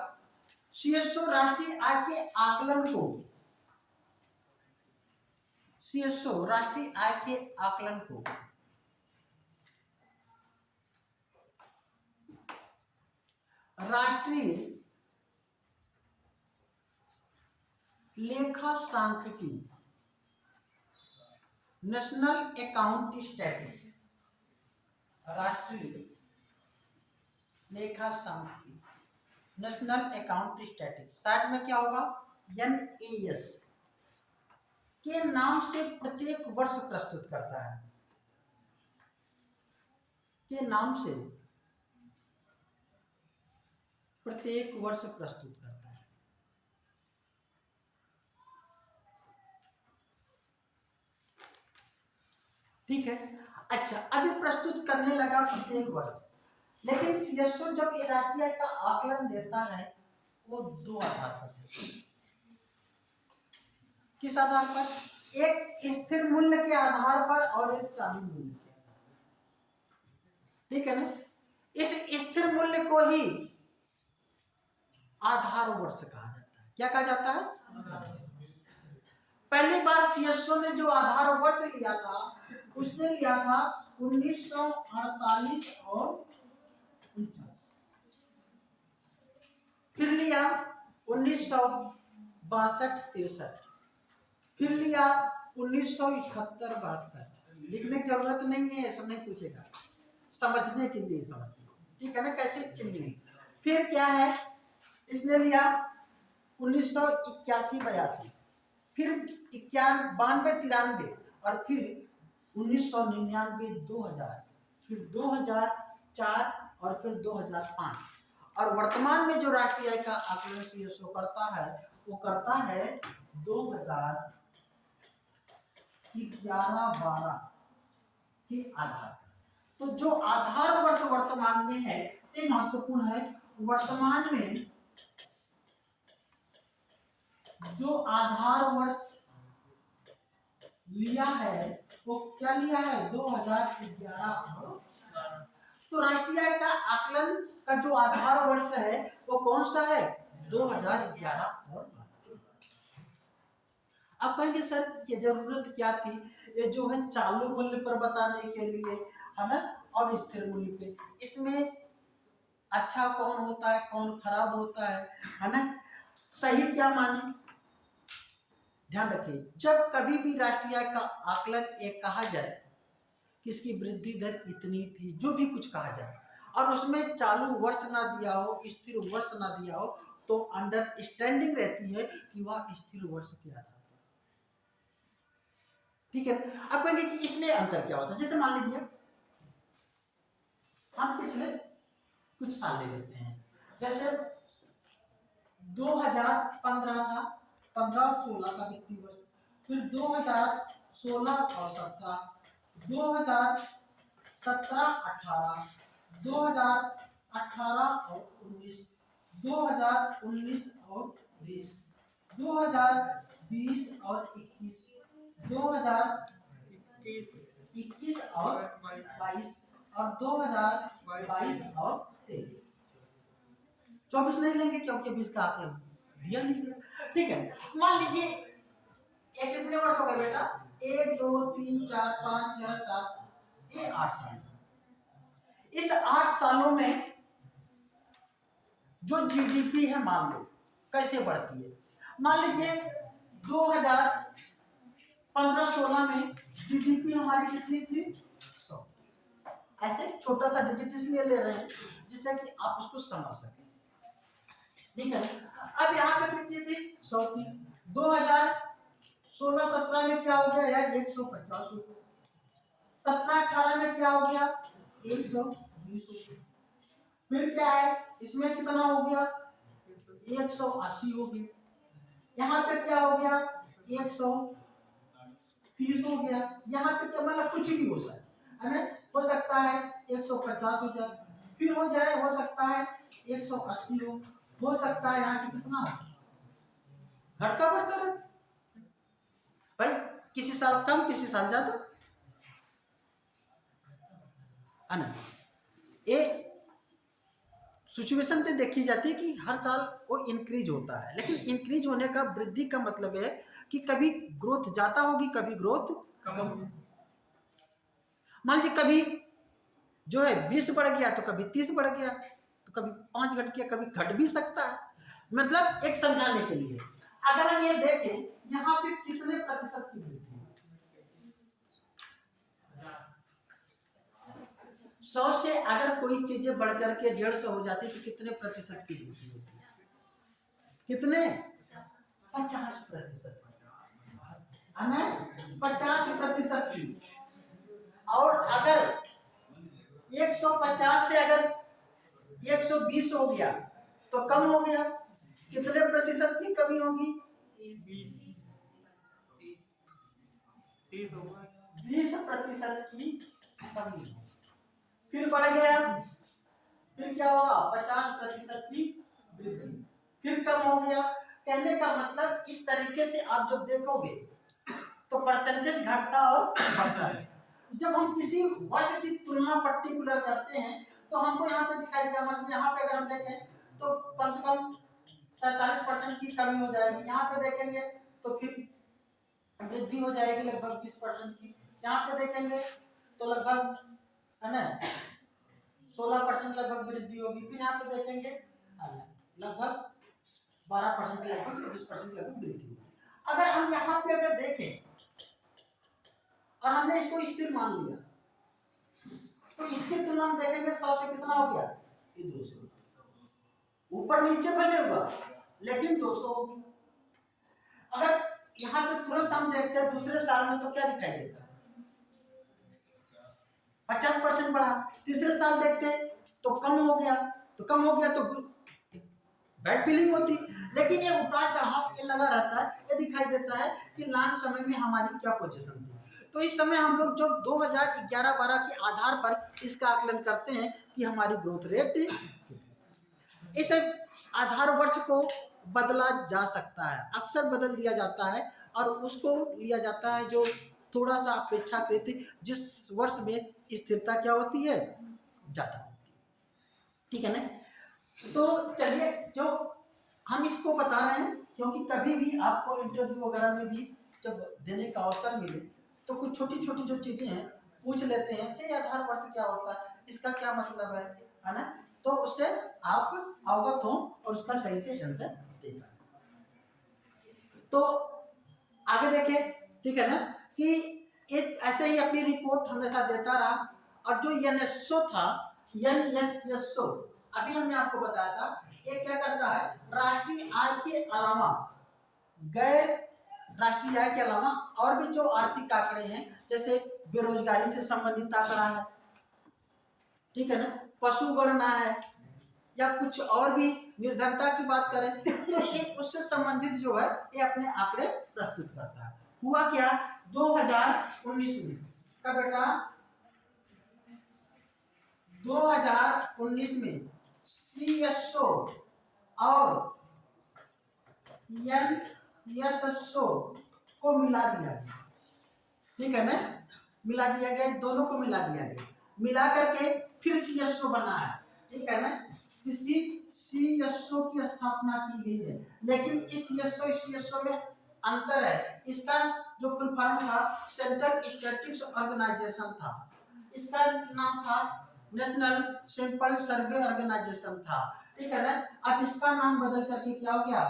सीएसओ राष्ट्रीय आय के आकलन को, सीएसओ राष्ट्रीय आय के आकलन को राष्ट्रीय लेखा सांख्यिकी, नेशनल अकाउंट स्टैटिक्स, राष्ट्रीय लेखा सांख्यिकी, नेशनल अकाउंट स्टैटिक्स, साइड में क्या होगा, NAS के नाम से प्रत्येक वर्ष प्रस्तुत करता है, के नाम से प्रत्येक वर्ष प्रस्तुत करता है। ठीक है, अच्छा, अभी प्रस्तुत करने लगा प्रत्येक वर्ष, लेकिन सीएसओ जब ये राष्ट्रीय का आकलन देता है वो दो आधार पर देता है। किस आधार पर? एक स्थिर मूल्य के आधार पर और एक चालू मूल्य के आधार पर, ठीक है ना। इस स्थिर मूल्य को ही आधार वर्ष कहा जाता है। क्या कहा जाता है? पहली बार सीएसओ ने जो आधार वर्ष लिया था उसने लिया था 1948 और 49, फिर लिया 1962-63, फिर लिया 1971-72। लिखने की जरूरत नहीं है, सबने पूछेगा, समझने के लिए समझने, ठीक है ना, कैसे चेंजिंग। फिर क्या है, इसने लिया 1981-82, फिर 91-93 और फिर 1999-2000, फिर 2004 और फिर 2005। और वर्तमान में जो राष्ट्रीय आय का आकलन सीएसओ करता है वो करता है 2011-12 के आधार पर। तो जो आधार वर्ष वर्तमान में है ये महत्वपूर्ण है। वर्तमान में जो आधार वर्ष लिया है वो क्या लिया है, 2011। तो राष्ट्रीय आय का आकलन का जो आधार वर्ष है वो कौन सा है, 2011 और 12। अब कहेंगे सर ये जरूरत क्या थी, ये जो है चालू मूल्य पर बताने के लिए, है ना, और स्थिर मूल्य पे। इसमें अच्छा कौन होता है, कौन खराब होता है ना, सही क्या माने। ध्यान रखिए, जब कभी भी राष्ट्रीय आय का आकलन एक कहा जाए कि इसकी वृद्धि दर इतनी थी, जो भी कुछ कहा जाए, और उसमें चालू वर्ष ना दिया हो, स्थिर वर्ष ना दिया हो, तो अंडरस्टैंडिंग रहती है कि वह स्थिर वर्ष के आधार पर, ठीक है। अब कहेंगे कि इसमें अंतर क्या होता है। जैसे मान लीजिए हम पिछले कुछ साल ले लेते हैं, जैसे 2015 था, 15 और 16 का वित्तीय वर्ष, फिर 2016 और 17, 2017-18, 2018 और 19, 2019 और 20, 2020 और 21, 2021 और 22 और 2022 और 23। 24 नहीं लेंगे क्योंकि अभी इसका आकलन दिया नहीं गया। ठीक है, मान लीजिए ये कितने वर्ष हो गए बेटा, 1 2 3 4 5 6 7, ये 8 साल। इस 8 सालों में जो जीडीपी है मान लो कैसे बढ़ती है। मान लीजिए 2015-16 में जीडीपी हमारी कितनी थी, 100। ऐसे छोटा सा डिजिट इसलिए ले रहे हैं जिससे कि आप उसको समझ सकें। ठीक है, अब यहाँ पे कितनी थी, 100 थी। 2016-17 में क्या हो गया यार, 150 हो गया। 17-18 में क्या हो गया, 120 हो गया। फिर क्या है, इसमें कितना हो गया, 180 हो गया। यहाँ पे क्या हो गया, 130 हो गया। यहाँ पे क्या, मतलब कुछ भी हो सकता है, हो सकता है 150 हो जाए, फिर हो जाए, हो सकता है 180 हो सकता है यहाँ पे कितना घटता बढ़ता रहता भाई, किसी साल कम किसी साल ज्यादा है ना। ये सिचुएशन पे देखी जाती है कि हर साल वो इंक्रीज होता है, लेकिन इंक्रीज होने का, वृद्धि का मतलब है कि कभी ग्रोथ ज्यादा होगी कभी ग्रोथ कम। मान लीजिए कभी जो है 20 बढ़ गया तो कभी 30 बढ़ गया, तो कभी 5 घट गया, कभी घट भी सकता है। मतलब एक समझाने के लिए अगर हम ये देखें यहाँ पे कितने प्रतिशत की वृद्धि, 100 से अगर कोई चीजें बढ़कर के 150 हो जाती तो कितने प्रतिशत की वृद्धि होती, कितने, 50%, है ना, 50% की। और अगर 150 से अगर 120 हो गया तो कम हो गया, कितने प्रतिशत की कमी होगी, 20% की कमी। फिर बढ़ गया, फिर क्या होगा, 50% की वृद्धि, फिर कम हो गया। कहने का मतलब इस तरीके से आप जब देखोगे तो परसेंटेज घटता और बढ़ता है। जब हम किसी वर्ष की तुलना पर्टिकुलर करते हैं तो हमको यहाँ पे दिखाई देगा, मतलब यहाँ पे अगर हम देखें तो कम से कम 47% की कमी हो जाएगी। यहाँ पे देखेंगे तो फिर वृद्धि हो जाएगी लगभग 20% की। यहाँ पे देखेंगे तो लगभग, है ना, 16% लगभग वृद्धि होगी। फिर यहाँ पे देखेंगे लगभग 12% लगभग 20% लगभग वृद्धि होगी। अगर हम यहाँ पे अगर देखें और हमने इसको स्थिर मान लिया तो इसकी तुलना में देखेंगे 100 से कितना हो गया, ये 200, ऊपर नीचे बने होगा लेकिन 200 होगी। अगर यहाँ पे तुरंत हम देखते हैं दूसरे साल में तो क्या दिखाई देता है, 50% बढ़ा। तीसरे साल देखते तो कम हो गया, तो कम हो गया तो बैड फीलिंग होती। लेकिन ये उतार चढ़ाव ये लगा रहता है, ये दिखाई देता है कि लॉन्ग समय में हमारी क्या पोजीशन थी। तो इस समय हम लोग जो 2011-12 के आधार पर इसका आकलन करते हैं कि हमारी ग्रोथ रेट, इस आधार वर्ष को बदला जा सकता है, अक्सर बदल दिया जाता है और उसको लिया जाता है जो थोड़ा सा अपेक्षाकृत जिस वर्ष में स्थिरता क्या होती है, ज्यादा होती है। ठीक है ना। तो चलिए, जो हम इसको बता रहे हैं क्योंकि कभी भी आपको इंटरव्यू वगैरह में भी जब देने का अवसर मिले तो कुछ छोटी छोटी जो चीजें हैं पूछ लेते हैं, ये आधार वर्ष क्या होता है, इसका क्या मतलब है ना, तो उससे आप अवगत हो और उसका सही से आंसर दे पाए। तो आगे देखें, ठीक है ना, कि एक ऐसे ही अपनी रिपोर्ट हमेशा देता रहा। और जो एनएसओ था, एनएसओ अभी हमने आपको बताया था, ये क्या करता है, राष्ट्रीय आय के अलावा, गैर राष्ट्रीय आय के अलावा और भी जो आर्थिक आंकड़े हैं, जैसे बेरोजगारी से संबंधित आंकड़ा है, ठीक है ना, पशु गणना है, या कुछ और भी निर्धनता की बात करें तो ये उससे संबंधित जो है ये अपने आंकड़े प्रस्तुत करता है। हुआ क्या 2019 में का बेटा, 2019 में सीएसओ और एनएसओ को मिला दिया गया, ठीक है ना, मिला दिया गया, दोनों को मिला दिया गया, मिला करके फिर सीएसओ बना है, ठीक है ना, इसकी CSO की स्थापना की गई है, लेकिन इस CSO में अंतर है। इसका जो फुल फॉर्म था सेंट्रल स्टैटिस्टिक्स ऑर्गेनाइजेशन था, इसका नाम था नेशनल सैंपल सर्वे ऑर्गेनाइजेशन था, ठीक है ना। अब इसका नाम बदल करके क्या हो गया,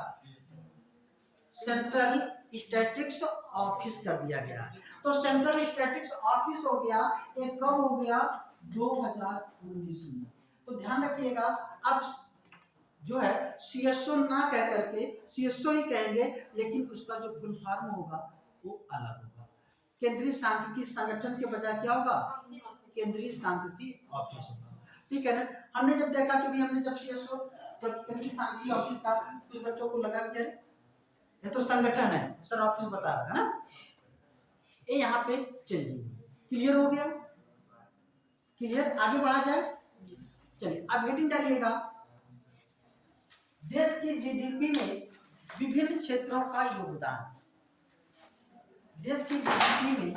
सेंट्रल स्टैटिस्टिक्स ऑफिस कर दिया गया। तो सेंट्रल स्टैटिस्टिक्स ऑफिस हो गया, ये कब हो गया, 2019 में। तो ध्यान रखिएगा, अब जो है CSO ना कह करके CSO ही कहेंगे, लेकिन उसका जो फुल फॉर्म होगा वो अलग होगा। केंद्रीय सांख्यिकी संगठन के बजाय क्या होगा, केंद्रीय सांख्यिकी ऑफिस होगा, ठीक है ना। हमने जब देखा कि भी हमने जब CSO जब केंद्रीय सांख्यिकी ऑफिस का, कुछ बच्चों को लगा कि ये तो संगठन है, सर ऑफिस बता रहा है ना, ये यहाँ पे चेंजिंग। क्लियर हो गया, क्लियर, आगे बढ़ा जाए। चलिए अब हेडिंग डालिएगा, देश की GDP में विभिन्न क्षेत्रों का योगदान। देश की GDP में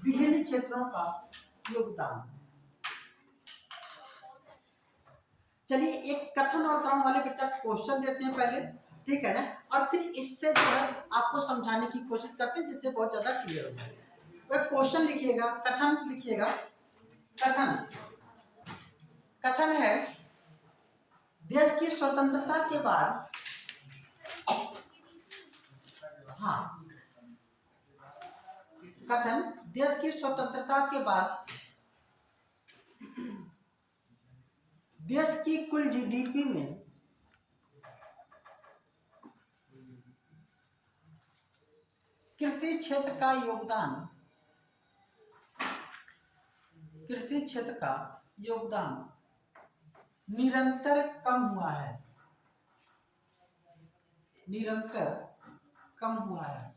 विभिन्न क्षेत्रों का योगदान। चलिए एक कथन और क्रम वाले बेटा क्वेश्चन देते हैं पहले, ठीक है ना, और फिर इससे जो है आपको समझाने की कोशिश करते हैं जिससे बहुत ज्यादा क्लियर हो जाए। तो क्वेश्चन लिखिएगा, कथन लिखिएगा, कथन, कथन है देश की स्वतंत्रता के बाद, हाँ, कथन देश की स्वतंत्रता के बाद देश की कुल GDP में कृषि क्षेत्र का योगदान, कृषि क्षेत्र का योगदान निरंतर कम हुआ है, निरंतर कम हुआ है।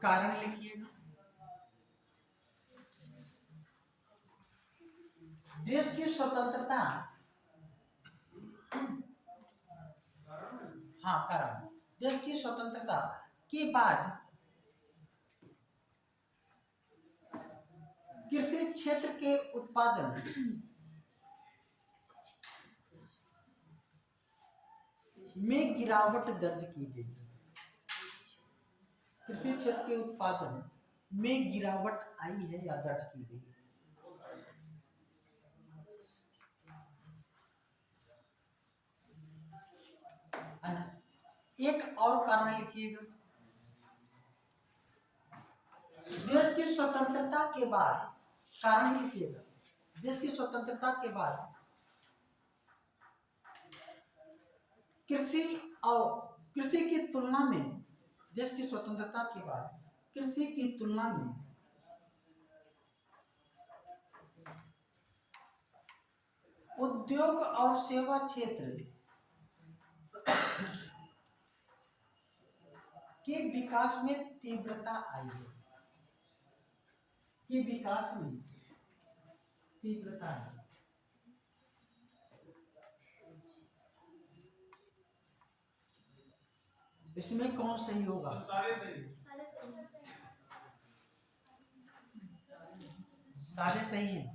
कारण लिखिएगा, देश की स्वतंत्रता, हाँ कारण, देश की स्वतंत्रता के बाद कृषि क्षेत्र के उत्पादन में गिरावट दर्ज की गई। कृषि क्षेत्र के उत्पादन में गिरावट आई है या दर्ज की गई है। एक और कारण लिखिएगा, देश की स्वतंत्रता के बाद, कारण लिखिएगा, देश की स्वतंत्रता के बाद कृषि और कृषि की तुलना में, देश की स्वतंत्रता के बाद कृषि की तुलना में उद्योग और सेवा क्षेत्र के विकास में तीव्रता आई है, के विकास में तीव्रता है। इसमें कौन सही होगा, सारे सही हैं,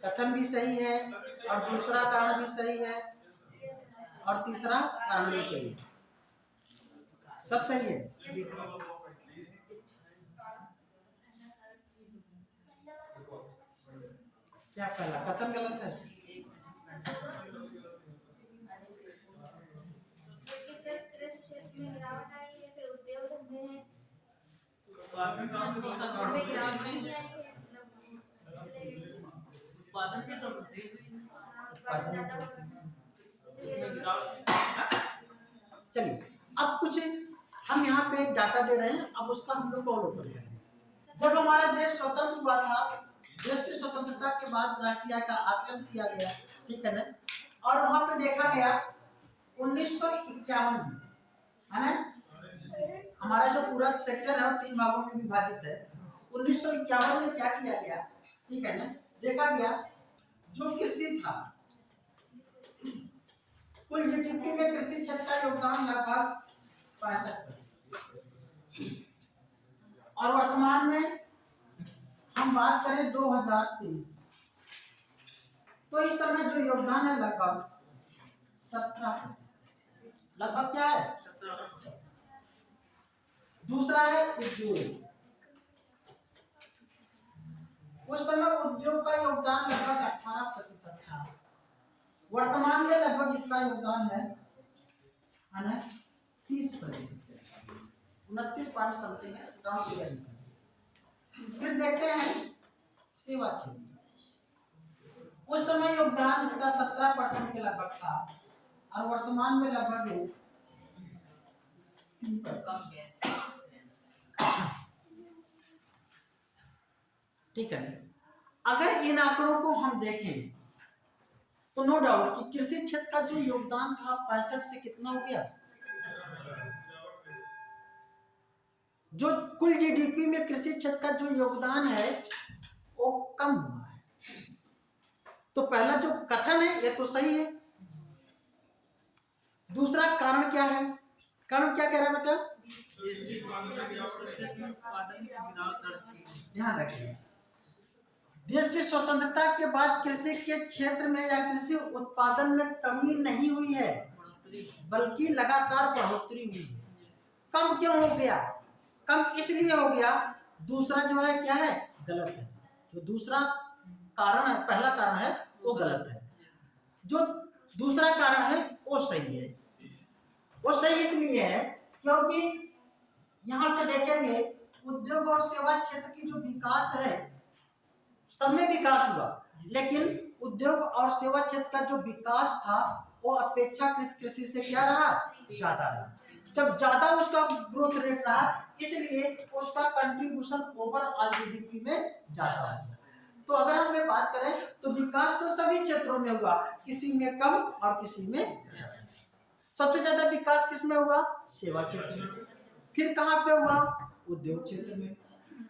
कथन भी सही है और दूसरा कारण भी सही है और तीसरा कारण भी सही है, सब सही है। क्या पहला कथन गलत है, चलिए अब कुछ हम यहाँ पे डाटा दे रहे हैं, अब उसका हम लोग फॉलो करेंगे। जब हमारा देश स्वतंत्र हुआ था, देश की स्वतंत्रता के बाद राष्ट्रीय आय का आकलन किया गया, ठीक है ना, और वहां पे देखा गया 1951 में, है ना, हमारा जो पूरा सेक्टर है 3 भागों में विभाजित है। 1951 में क्या किया गया, ठीक है ना, देखा गया जो कृषि था, कुल GDP में कृषि क्षेत्र का योगदान लगभग 65%। और वर्तमान में हम बात करें 2023, तो इस समय जो योगदान है लगभग 17%, लगभग क्या है। दूसरा है उद्योग। उस समय उद्योग का योगदान लगभग 18% था। वर्तमान में लगभग इसका योगदान है 30%, 29 है राउंड फिगर में। फिर देखते हैं सेवा क्षेत्र। उस समय योगदान इसका 17% के लगभग था और वर्तमान में लगभग है 3%। ठीक है। अगर इन आंकड़ों को हम देखें तो नो डाउट कि कृषि क्षेत्र का जो योगदान था 65 से कितना हो गया, जो कुल जीडीपी में कृषि क्षेत्र का जो योगदान है वो कम हुआ है। तो पहला जो कथन है ये तो सही है। दूसरा कारण क्या है, कारण क्या कह रहा है बेटा, ध्यान रखिए, देश की स्वतंत्रता के बाद कृषि के क्षेत्र में या कृषि उत्पादन में कमी नहीं हुई है बल्कि लगातार बढ़ोतरी हुई है। कम क्यों हो गया, कम इसलिए हो गया, दूसरा जो है क्या है, गलत है। जो दूसरा कारण है, पहला कारण है वो गलत है, जो दूसरा कारण है वो सही है। वो सही इसलिए है क्योंकि यहाँ पे देखेंगे उद्योग और सेवा क्षेत्र की जो विकास है सब में विकास हुआ, लेकिन उद्योग और सेवा क्षेत्र का जो विकास था वो अपेक्षाकृत कृषि से क्या रहा, ज्यादा रहा। जब ज्यादा उसका ग्रोथ रेट रहा इसलिए उसका कंट्रीब्यूशन ओवरऑल जीडीपी में ज्यादा हो गया। तो अगर हम बात करें तो विकास तो सभी क्षेत्रों में हुआ, किसी में कम और किसी में ज्यादा। सबसे ज्यादा विकास किस में हुआ, सेवा क्षेत्र में। फिर कहाँ पे हुआ, उद्योग क्षेत्र में।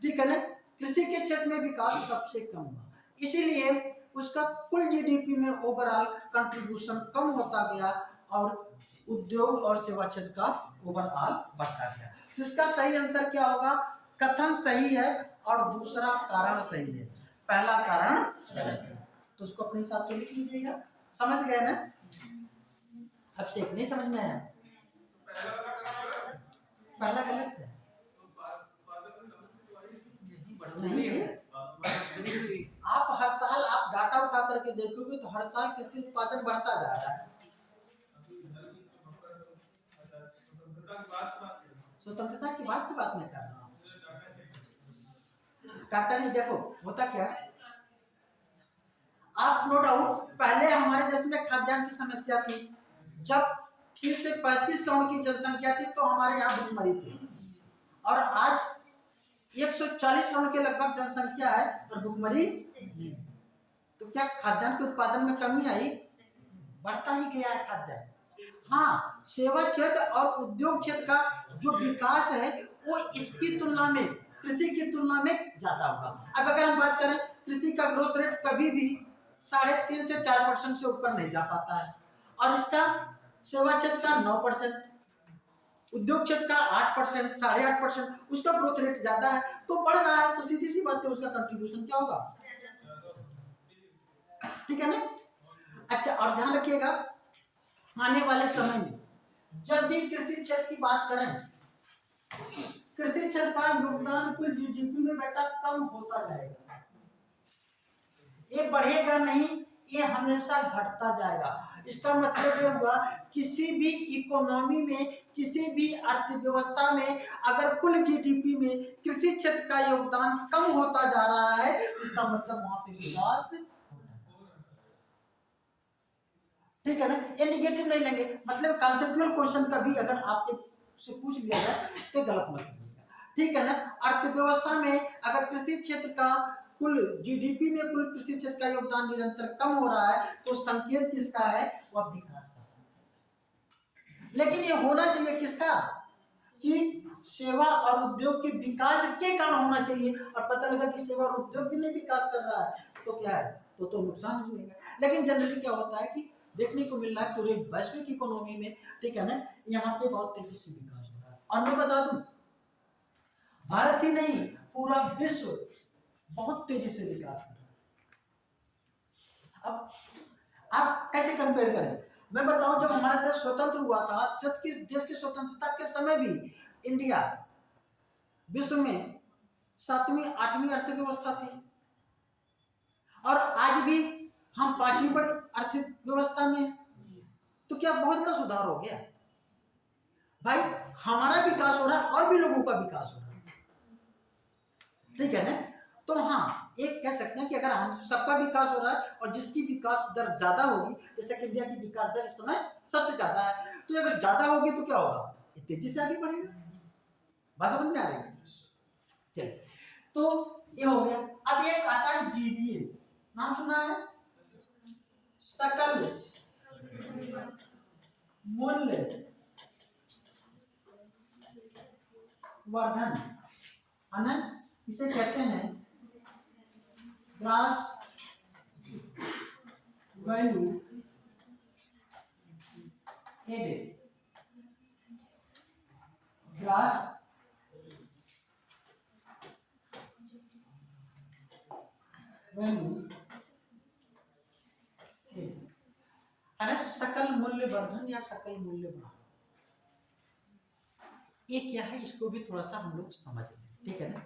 ठीक है ना, कृषि के क्षेत्र में विकास सबसे कम हुआ, इसीलिए उसका कुल जीडीपी में ओवरऑल कंट्रीब्यूशन कम होता गया और उद्योग और सेवा क्षेत्र का ओवरऑल बढ़ता गया। तो इसका सही आंसर क्या होगा, कथन सही है और दूसरा कारण सही है, पहला कारण गलत है। तो उसको अपने हिसाब से लिख लीजिएगा, समझ गए ना। अब से नहीं समझ में आया, पहला गलत है नहीं। आप हर साल आप डाटा उठा करके देखोगे तो हर साल कृषि उत्पादन बढ़ता जा रहा है। स्वतंत्रता की बात नहीं कर रहा हूँ, डाटा नहीं। देखो होता क्या, आप नो डाउट पहले हमारे देश में खाद्यान्न की समस्या थी, जब 30 से 35 करोड़ की जनसंख्या थी तो हमारे यहाँ भुखमरी थी, और आज 140 करोड़ के लगभग जनसंख्या है और भुखमरी। तो क्या खाद्यान्न के उत्पादन में कमी आई, बढ़ता ही गया है खाद्यान्न। हाँ, सेवा क्षेत्र और उद्योग क्षेत्र का जो विकास है वो इसकी तुलना में, कृषि की तुलना में ज्यादा होगा। अब अगर हम बात करें, कृषि का ग्रोथ रेट कभी भी 3.5 से 4% से ऊपर नहीं जा पाता है, और इसका सेवा क्षेत्र का 9%, उद्योग क्षेत्र का 8%, 8.5%, उसका ग्रोथ रेट ज्यादा है तो बढ़ रहा है, तो सीधी सी बात है उसका कंट्रीब्यूशन क्या होगा, ठीक है ना। अच्छा, और ध्यान रखिएगा आने वाले समय में जब भी कृषि क्षेत्र की बात करें, कृषि क्षेत्र का योगदान कुल जीडीपी में बेटा कम होता जाएगा, ये बढ़ेगा नहीं, ये हमेशा घटता जाएगा। इसका मतलब ये हुआ किसी भी इकोनॉमी में, किसी भी अर्थव्यवस्था में अगर कुल जीडीपी में कृषि क्षेत्र का योगदान कम होता जा रहा है, इसका मतलब वहां पे विकास होता है, ठीक है ना। ये निगेटिव नहीं लेंगे, मतलब कॉन्सेप्चुअल क्वेश्चन कभी अगर आपके से पूछ लिया जाए तो गलत मत कीजिएगा, ठीक है ना। अर्थव्यवस्था में अगर कृषि क्षेत्र का कुल जीडीपी में कुल कृषि क्षेत्र का योगदान निरंतर कम हो रहा है तो संकेत किसका है, वह विकास का संकेत। लेकिन ये होना चाहिए किसका, कि सेवा और उद्योग के विकास के कारण होना चाहिए, और पता लगा कि सेवा और उद्योग भी नहीं विकास कर रहा है तो क्या है, तो नुकसान ही होगा। लेकिन जनरली क्या होता है कि देखने को मिल रहा है पूरे वैश्विक इकोनॉमी में, ठीक है ना, यहाँ पे बहुत तेजी से विकास हो रहा है। और मैं बता दूं, भारत ही नहीं पूरा विश्व बहुत तेजी से विकास कर रहा अब आप कैसे कंपेयर करें? मैं बताऊं, जब हमारा देश स्वतंत्र हुआ था, जब कि देश की स्वतंत्रता के समय भी इंडिया विश्व में 7वीं 8वीं अर्थव्यवस्था थी, और आज भी हम 5वीं बड़ी अर्थव्यवस्था में हैं। तो क्या बहुत बड़ा सुधार हो गया? भाई हमारा विकास हो रहा है और भी लोगों का विकास हो रहा है, ठीक है ना? तो हाँ, एक कह सकते हैं कि अगर हम सबका विकास हो रहा है और जिसकी विकास दर ज्यादा होगी, जैसे कि इंडिया की विकास दर इस समय सबसे ज्यादा है, तो अगर ज्यादा होगी तो क्या होगा? ये तेजी से आगे बढ़ेगा। बात समझ में आ रही है? चलिए, तो ये हो गया। अब एक आता है जीबीए, नाम सुना है? सकल मूल्य वर्धन, है ना? इसे कहते हैं gross value added, gross value added, अरे सकल मूल्य वर्धन या सकल मूल्य बढ़ाव, ये क्या है? इसको भी थोड़ा सा हम लोग समझ लें, ठीक है ना?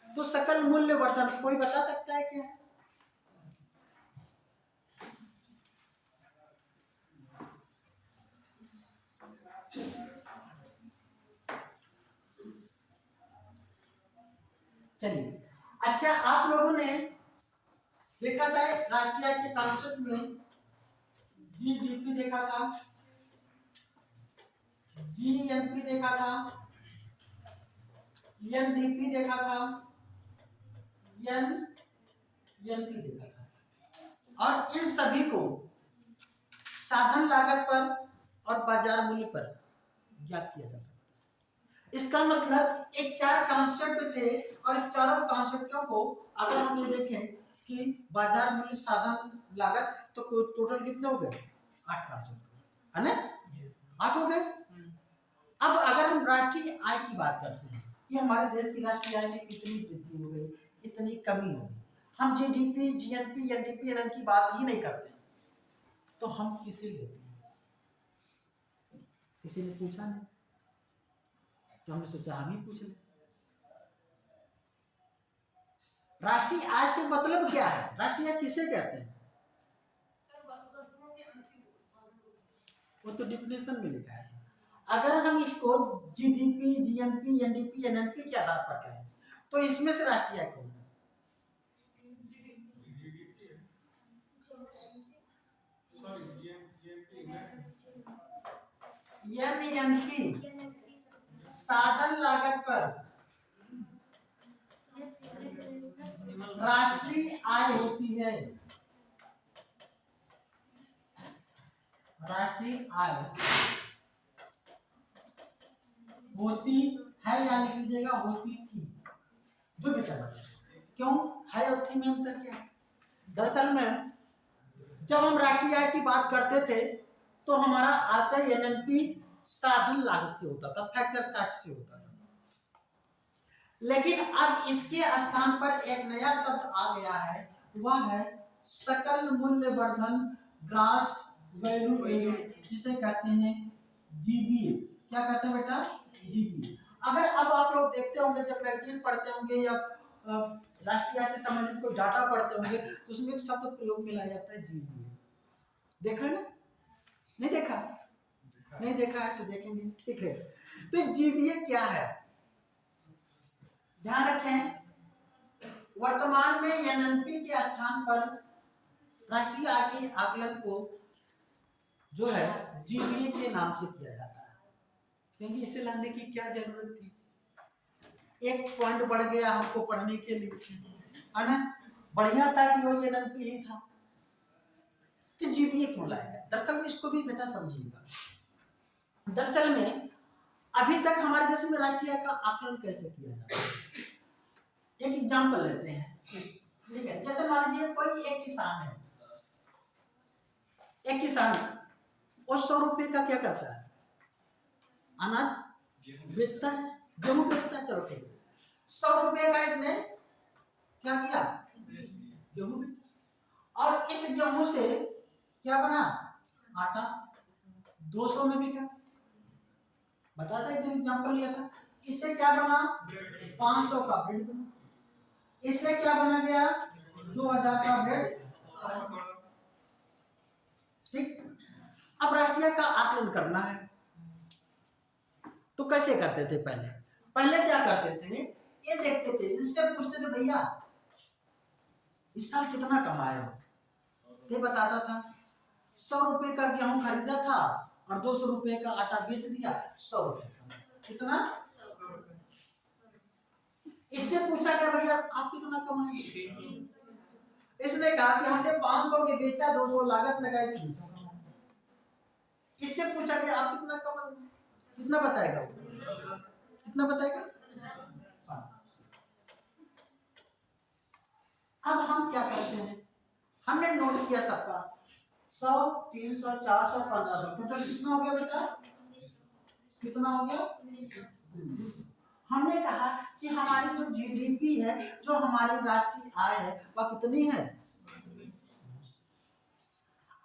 तो सकल मूल्य वर्धन कोई बता सकता है क्या है? चलिए, अच्छा, आप लोगों ने देखा था राष्ट्रीय आय के कॉन्सेप्ट में जीडीपी देखा था, जीएनपी देखा था, एनडीपी देखा था, एनपी देखा था, और इन सभी को साधन लागत पर और बाजार मूल्य पर ज्ञात किया जा सकता है। इसका मतलब एक 4 कॉन्सेप्ट थे, और इस चारों कॉन्सेप्टों को अगर हम ये देखें कि बाजार मूल्य, साधन लागत, तो टोटल कितने हो गए? 8 कॉन्सेप्ट, है ना? 8 हो गए। अब अगर हम राष्ट्रीय आय की बात करते हैं, कि हमारे देश की राष्ट्रीय आय में इतनी वृद्धि हो गई, इतनी कमी हो गई, हम जीडीपी, जीएनपी, एनडीपी, एनएन की बात ही नहीं करते, तो हम किसे लेते हैं? किसी ने पूछा नहीं, तो हमने सोचा हम ही पूछ लें। राष्ट्रीय आय से मतलब क्या है? राष्ट्रीय आय किसे कहते हैं? वो तो डिफिनेशन में लिखा है। अगर हम इसको जीडीपी, जीएनपी, एनडीपी, एनएनपी के आधार पर कहें, तो इसमें से राष्ट्रीय आय कौन है? एनएनपी साधन लागत पर राष्ट्रीय आय होती है। राष्ट्रीय आय होती है, या लिख लीजिएगा होती थी, जो भी करना। क्यों है और थी में अंतर क्या है? दरअसल में जब हम राष्ट्रीय आय की बात करते थे, तो हमारा आशय एनएनपी साधन लागत से होता था, फैक्टर कास्ट से होता था। लेकिन अब इसके स्थान पर एक नया शब्द आ गया है, वह है सकल मूल्य वर्धन, ग्रास वैल्यू एडेड, जिसे कहते हैं जीबीए। क्या कहते हैं बेटा? जीबीए। अगर अब आप लोग देखते होंगे, जब मैगजीन पढ़ते होंगे या राष्ट्रीय आय से संबंधित कोई डाटा पढ़ते होंगे, तो उसमें एक शब्द प्रयोग में लाया जाता है जीबीए। देखा ना? नहीं देखा? नहीं देखा है तो देखेंगे, ठीक है। तो जीबीए क्या है? ध्यान रखें, वर्तमान में एनएनपी के स्थान पर राष्ट्रीय आय के आकलन को जो है जीबीए के नाम से किया जाता है, क्योंकि इसे लाने की क्या जरूरत थी? एक पॉइंट बढ़ गया हमको पढ़ने के लिए, है ना? बढ़िया था कि वो एनएनपी ही था, तो जीबीए क्यों लाया गया? दरअसल में इसको भी बेटा समझिएगा। दरअसल में अभी तक हमारे देश में राष्ट्रीय आय का आकलन कैसे किया जाता है? एक एग्जांपल लेते हैं, ठीक है? जैसे मान लीजिए कोई एक किसान है, एक किसान वो 100 रुपए का क्या करता है? अनाज बेचता है, गेहूं बेचता है, चलो ठीक है। 100 रुपए का इसने क्या किया? गेहूं बेचा। और इस गेहूं से क्या बना? आटा। 200 में बिका। बताता एक एग्जाम्पल लिया था। इससे क्या बना? 500 का ब्रेड बना। इससे क्या बना गया? 2000 का ब्रेड। ठीक। अब राष्ट्रीय का आकलन करना है तो कैसे करते थे? पहले क्या करते थे? ये देखते थे, इनसे पूछते थे भैया इस साल कितना कमाए हो? ये बताता था 100 रुपए का गेहूं खरीदा था और 200 रुपए का आटा बेच दिया, 100 रुपए का। कितना? इससे पूछा गया भैया आप कितना कमाए? इसने कहा कि हमने 500 में बेचा, 200 लागत लगाई, 300 कमाए। इससे पूछा गया आप कितना कमाए? कितना बताएगा वो? कितना बताएगा? अब हम क्या करते हैं? हमने नोट किया सबका 100, 300, 400, 1500, टोटल कितना हो गया बेटा? कितना हो गया? हमने कहा कि हमारी जो जीडीपी है, जो हमारी राष्ट्रीय आय है, वह कितनी है?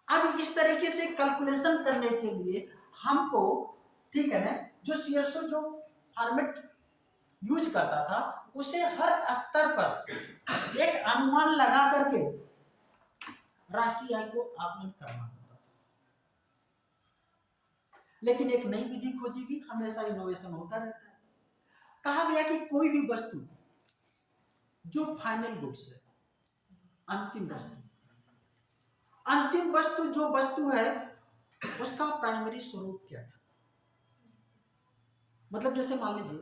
अब इस तरीके से कैलकुलेशन करने के लिए हमको, ठीक है ना, जो सीएसओ जो फॉर्मेट यूज करता था उसे हर स्तर पर एक अनुमान लगा करके राष्ट्रीय आय को आकलन करना होता। लेकिन एक नई विधि खोजी गई, हमेशा इनोवेशन होता रहता है। कहा गया कि कोई भी वस्तु जो फाइनल गुड्स है, अंतिम वस्तु जो वस्तु है उसका प्राइमरी स्वरूप क्या था? मतलब जैसे मान लीजिए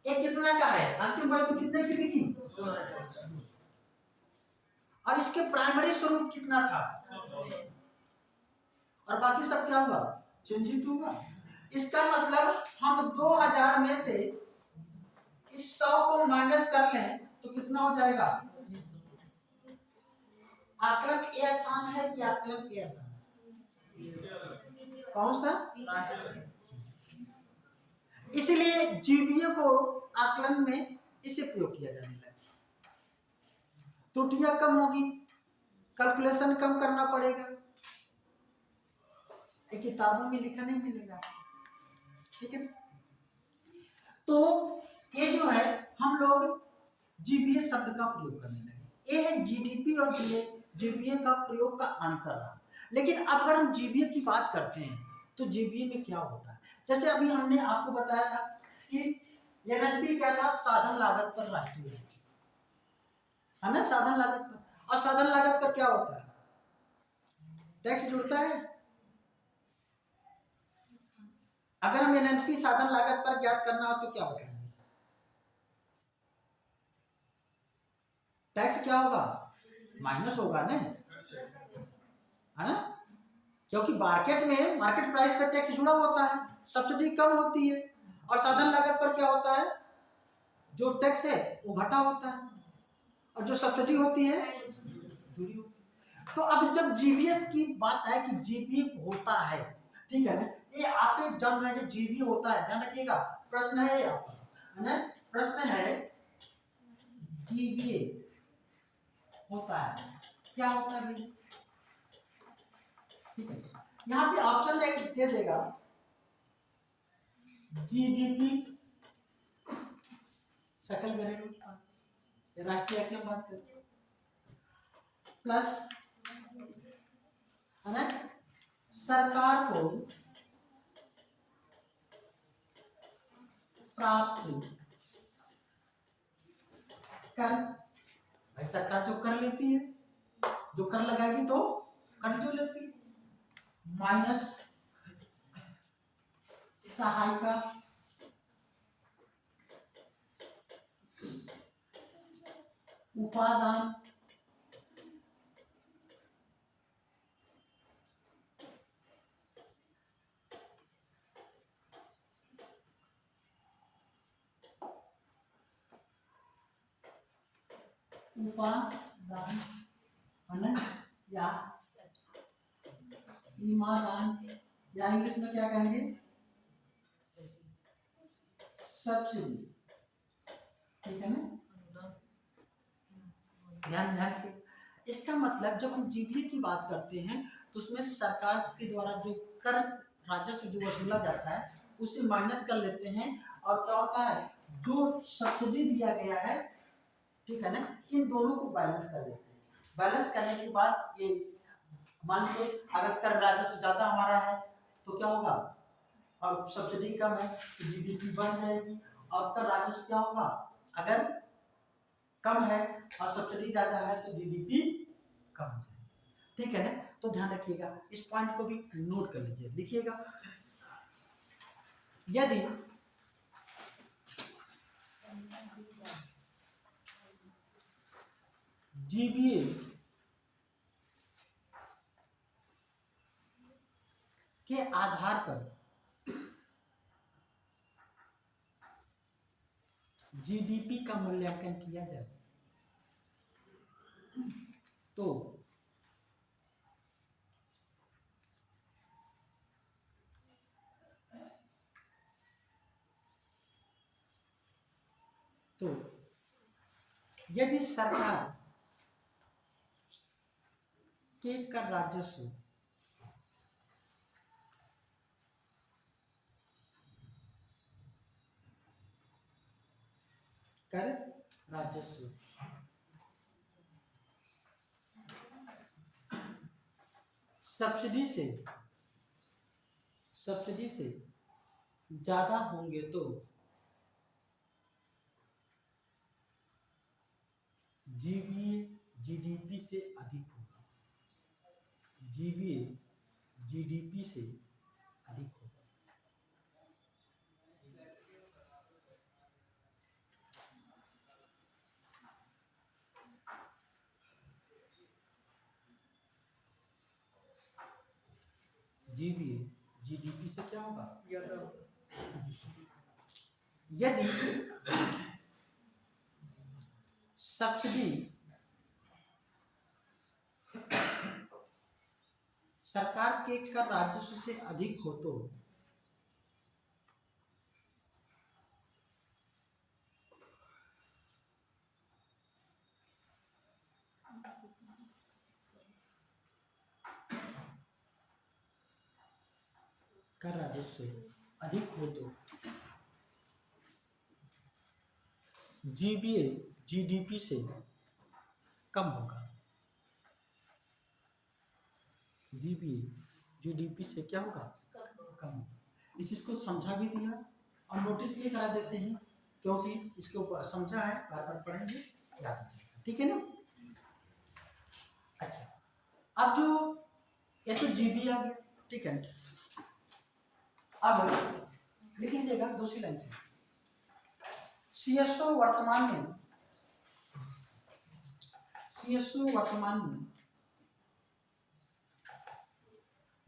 एक कितना का है, अंतिम वस्तु कितने की बिकी और इसके प्राइमरी स्वरूप कितना था, और बाकी सब क्या होगा? चिन्हित होगा। इसका मतलब हम 2000 में से इस 100 को माइनस कर लें तो कितना हो जाएगा? आकलन ए आसान है कि आकलन ए आसान है? कौन सा? इसीलिए जीबीए को आकलन में इसे प्रयोग किया जाने लगा। त्रुटियां कम होगी, कैलकुलेशन कम करना पड़ेगा, एक किताबों में लिखा नहीं मिलेगा। ठीक है। तो ये जो है हम लोग जीबीए शब्द का प्रयोग करने लगे। ये है जीडीपी और जीबीए का प्रयोग का अंतर रहा। लेकिन अब अगर हम जीबीए की बात करते हैं तो जीबीए में क्या होता है? जैसे अभी हमने आपको बताया था कि एनएनपी क्या था? साधन लागत पर राष्ट्रीय है ना, साधन लागत पर। और साधन लागत पर क्या होता है? टैक्स जुड़ता है। अगर हम एनएनपी साधन लागत पर ज्ञात करना हो तो क्या बताएंगे? टैक्स क्या होगा? माइनस होगा ना, है ना, क्योंकि मार्केट प्राइस पर टैक्स जुड़ा होता है, सब्सिडी कम होती है। और साधन लागत पर क्या होता है? जो टैक्स है वो घटा होता है और जो सब्सिडी होती है जुड़ी होती है। तो अब जब जीबीएस की बात है कि जीबीए होता है, ठीक है ना, ये आपके एग्जाम में जो जीबीए होता है, ध्यान रखिएगा, प्रश्न है है ना, प्रश्न है जीबीए होता है, क्या होता है भाई? ठीक है, यहाँ पे ऑप्शन एक दे देगा जीडीपी, सकल घरेलू उत्पाद, राष्ट्रीय की हम बात करते हैं, प्लस है ना सरकार को प्राप्त कर। भाई सरकार जो कर लेती है, जो कर लगाएगी तो कर जो लेती, माइनस सहायिका उपादान है ना, या ईमादान, या इंग्लिश में क्या कहेंगे? सब्सिडी। ठीक है ना, ध्यान ध्यान के इसका मतलब जब हम जीबीए की बात करते हैं तो उसमें सरकार के द्वारा जो कर राजस्व जो वसूला जाता है उसे माइनस कर लेते हैं, और क्या होता है जो सब्सिडी दिया गया है, ठीक है ना, इन दोनों को बैलेंस कर लेते हैं। बैलेंस करने के बाद ये मान लीजिए अगर कर राजस्व ज्यादा हमारा है तो क्या होगा, और सब्सिडी कम है तो जीडीपी बढ़ जाएगी, और कर राजस्व क्या होगा, अगर कम है और सब्सिडी ज्यादा है तो जीडीपी कम हो जाएगी। ठीक है ना, तो ध्यान रखिएगा, इस पॉइंट को भी नोट कर लीजिए, लिखिएगा। यदि जीबीए के आधार पर जीडीपी का मूल्यांकन किया जाए तो यदि सरकार के कर राजस्व कर राजस्व सब्सिडी से ज्यादा होंगे तो जीबीए जीडीपी से अधिक होगा, जीबीए जीडीपी से अधिक होगा। जीबीए जीडीपी से क्या होगा, यदि सब्सिडी सरकार के कर राजस्व से अधिक हो तो कर राजस्व से अधिक हो तो जीबीए जीडीपी से कम होगा, जीबीए जीडीपी से क्या होगा, कम। इस चीज को समझा भी दिया और नोटिस भी करा देते हैं, क्योंकि इसके ऊपर समझा है, बार बार पढ़ेंगे याद हो जाएगा। ठीक है ना। अच्छा, अब जो ये तो जीबी आ गया, ठीक है। अब लिख लीजिएगा दूसरी लाइन से, सीएसओ वर्तमान में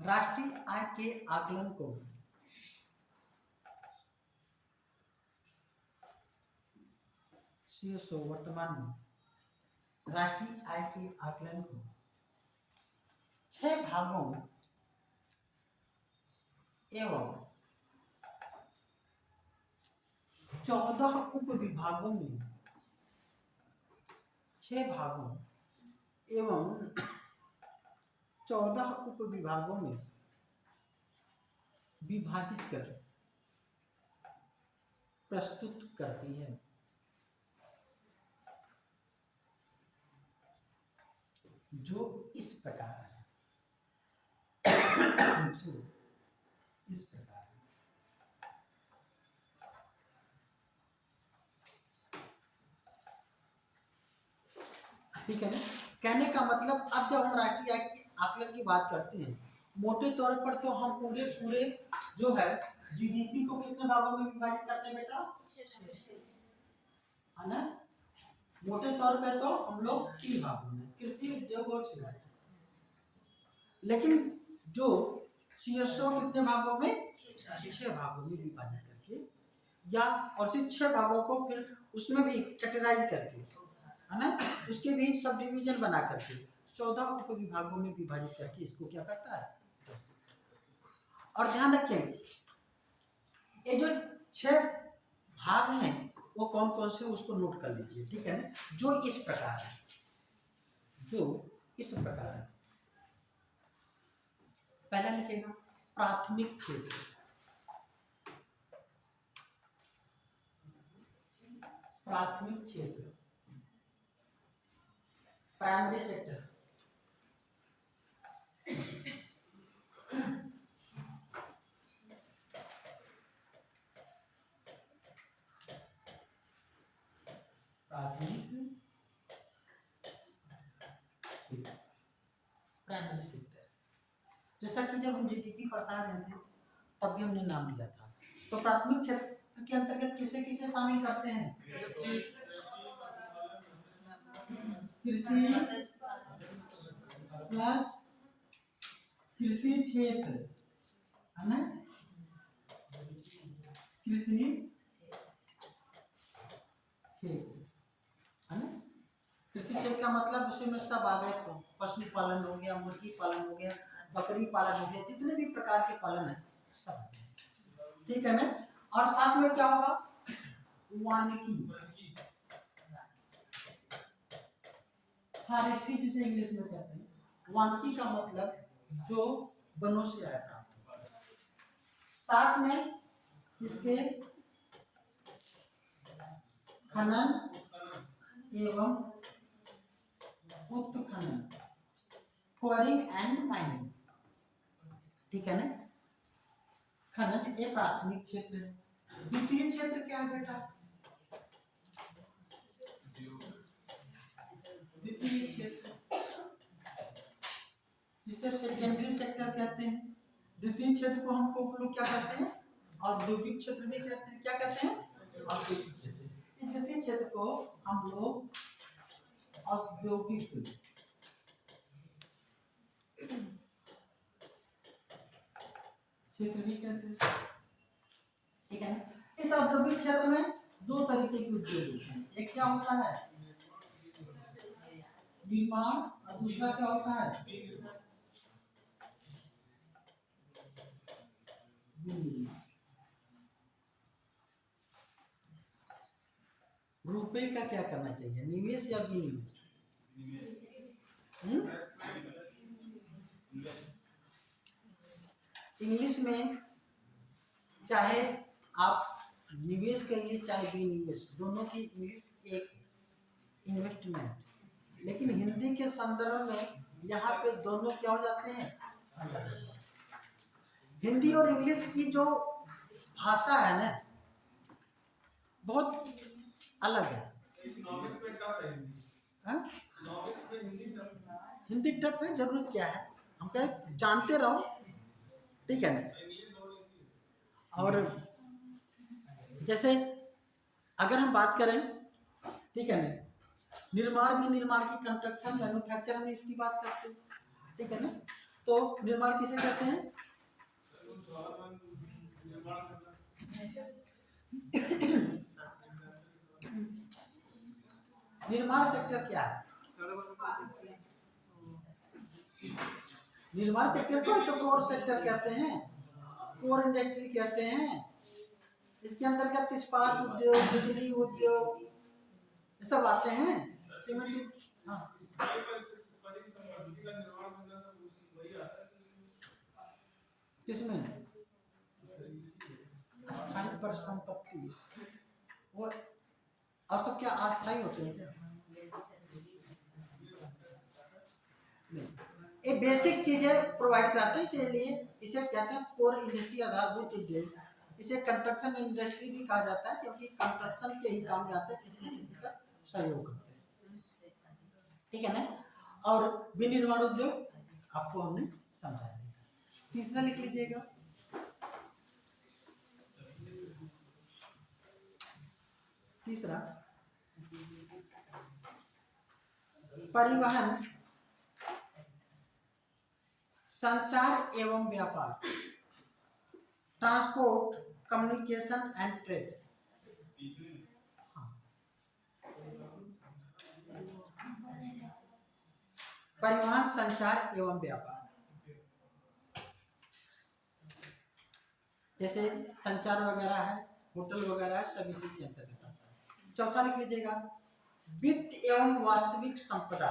राष्ट्रीय आय के आकलन को सीएसओ वर्तमान में राष्ट्रीय आय के आकलन को 6 भागों एवं 14 उप विभागों में 6 भागों एवं 14 उप विभागों में विभाजित कर प्रस्तुत करती है। जो इस प्रकार है, जो इस प्रकार है। ठीक है ना। कहने का मतलब अब जब हम राष्ट्रीय आय के आकलन की बात करते हैं, मोटे तौर पर तो हम पूरे जो है जीडीपी को कितने भागों में विभाजित करते हैं बेटा, है ना। मोटे तौर पे तो हम लोग 3 भागों में, कृषि, उद्योग और सेवा। लेकिन जो सीएसओ कितने भागों में, 6 भागों में विभाजित करके, या और सिर्फ 6 भागों को फिर उसमें भी कैटेगराइज करके, है ना, उसके भी सब डिवीजन बना करके 14 उप विभागों में विभाजित करके इसको क्या करता है। और ध्यान रखें, ये जो 6 भाग हैं वो कौन कौन से, उसको नोट कर लीजिए। ठीक है ना। जो इस प्रकार है, जो इस प्रकार है। पहला लिखेगा प्राथमिक क्षेत्र, प्राथमिक क्षेत्र, प्राइमरी सेक्टर, प्राथमिक क्षेत्र, प्राइमरी सेक्टर। जैसा कि जब हम जीडीपी पढ़ा रहे थे तब भी हमने नाम लिया था। तो प्राथमिक क्षेत्र के अंतर्गत किसे किसे शामिल करते हैं? कृषि प्लस कृषि क्षेत्र, है ना? कृषि क्षेत्र, है ना? कृषि क्षेत्र का मतलब उसी में सब आ गए, पशुपालन हो गया, मुर्गी पालन हो गया, बकरी पालन हो गया, जितने भी प्रकार के पालन है सब। ठीक है ना? और साथ में क्या होगा? वानिकी, फॉरेस्ट्री जिसे इंग्लिश में कहते हैं। वानिकी का मतलब जो वनों से आय प्राप्त हो। साथ में इसके खनन एवं उत्खनन, क्वारिंग एंड माइनिंग। ठीक है ना? खनन एक प्राथमिक क्षेत्र है। द्वितीय क्षेत्र क्या है बेटा? द्वितीय क्षेत्र जिसे सेकेंडरी सेक्टर कहते हैं। द्वितीय क्षेत्र को हमको लोग क्या कहते हैं? औद्योगिक क्षेत्र भी कहते हैं। क्या कहते हैं? औद्योगिक क्षेत्र। इस द्वितीय क्षेत्र को हम लोग औद्योगिक क्षेत्र भी कहते हैं। ठीक है ना? इस औद्योगिक क्षेत्र में दो तरीके के उद्योग होते हैं। एक क्या होता है? निर्माण, और दूसरा क्या होता है? विनिर्माण। रुपए का क्या करना चाहिए, निवेश या विनिवेश? इंग्लिश में चाहे आप निवेश करिए चाहे विनिवेश, दोनों की इंग्लिश एक, इन्वेस्टमेंट। लेकिन हिंदी के संदर्भ में यहाँ पे दोनों क्या हो जाते हैं? हिंदी और इंग्लिश की जो भाषा है ना बहुत अलग है। हिंदी टफ है, जरूरत क्या है, हम कह जानते रहो। ठीक है ना? और जैसे अगर हम बात करें, ठीक है ना, निर्माण भी, निर्माण की कंस्ट्रक्शन, मैन्युफैक्चर में इसकी बात करते हैं। ठीक है ना? तो निर्माण किसे कहते हैं? निर्माण सेक्टर क्या है? निर्माण सेक्टर को तो कोर सेक्टर कहते हैं, कोर इंडस्ट्री कहते हैं। इसके अंतर्गत इस्पात उद्योग, बिजली उद्योग, ये सब आते हैं। सीमेंट, हाँ, किसमें? अस्थायी पर संपत्ति, वो और सब क्या अस्थायी होते हैं क्या? नहीं, ये बेसिक चीजें प्रोवाइड कराते हैं, इसलिए इसे कहते हैं कोर इंडस्ट्री, आधारभूत उद्योग। इसे कंस्ट्रक्शन इंडस्ट्री भी कहा जाता है क्योंकि कंस्ट्रक्शन के ही काम में आते हैं, किसी न किसी का सहयोग करते हैं। ठीक है ना? और विनिर्माण उद्योग आपको हमने समझा दिया। तीसरा लिख लीजिएगा, तीसरा परिवहन, संचार एवं व्यापार, ट्रांसपोर्ट, कम्युनिकेशन एंड ट्रेड। परिवहन, संचार एवं व्यापार, जैसे संचार वगैरह है, होटल वगैरह है, सब इसी के अंतर्गत आता है। चौथा लिख लीजिएगा, वित्त एवं वास्तविक संपदा,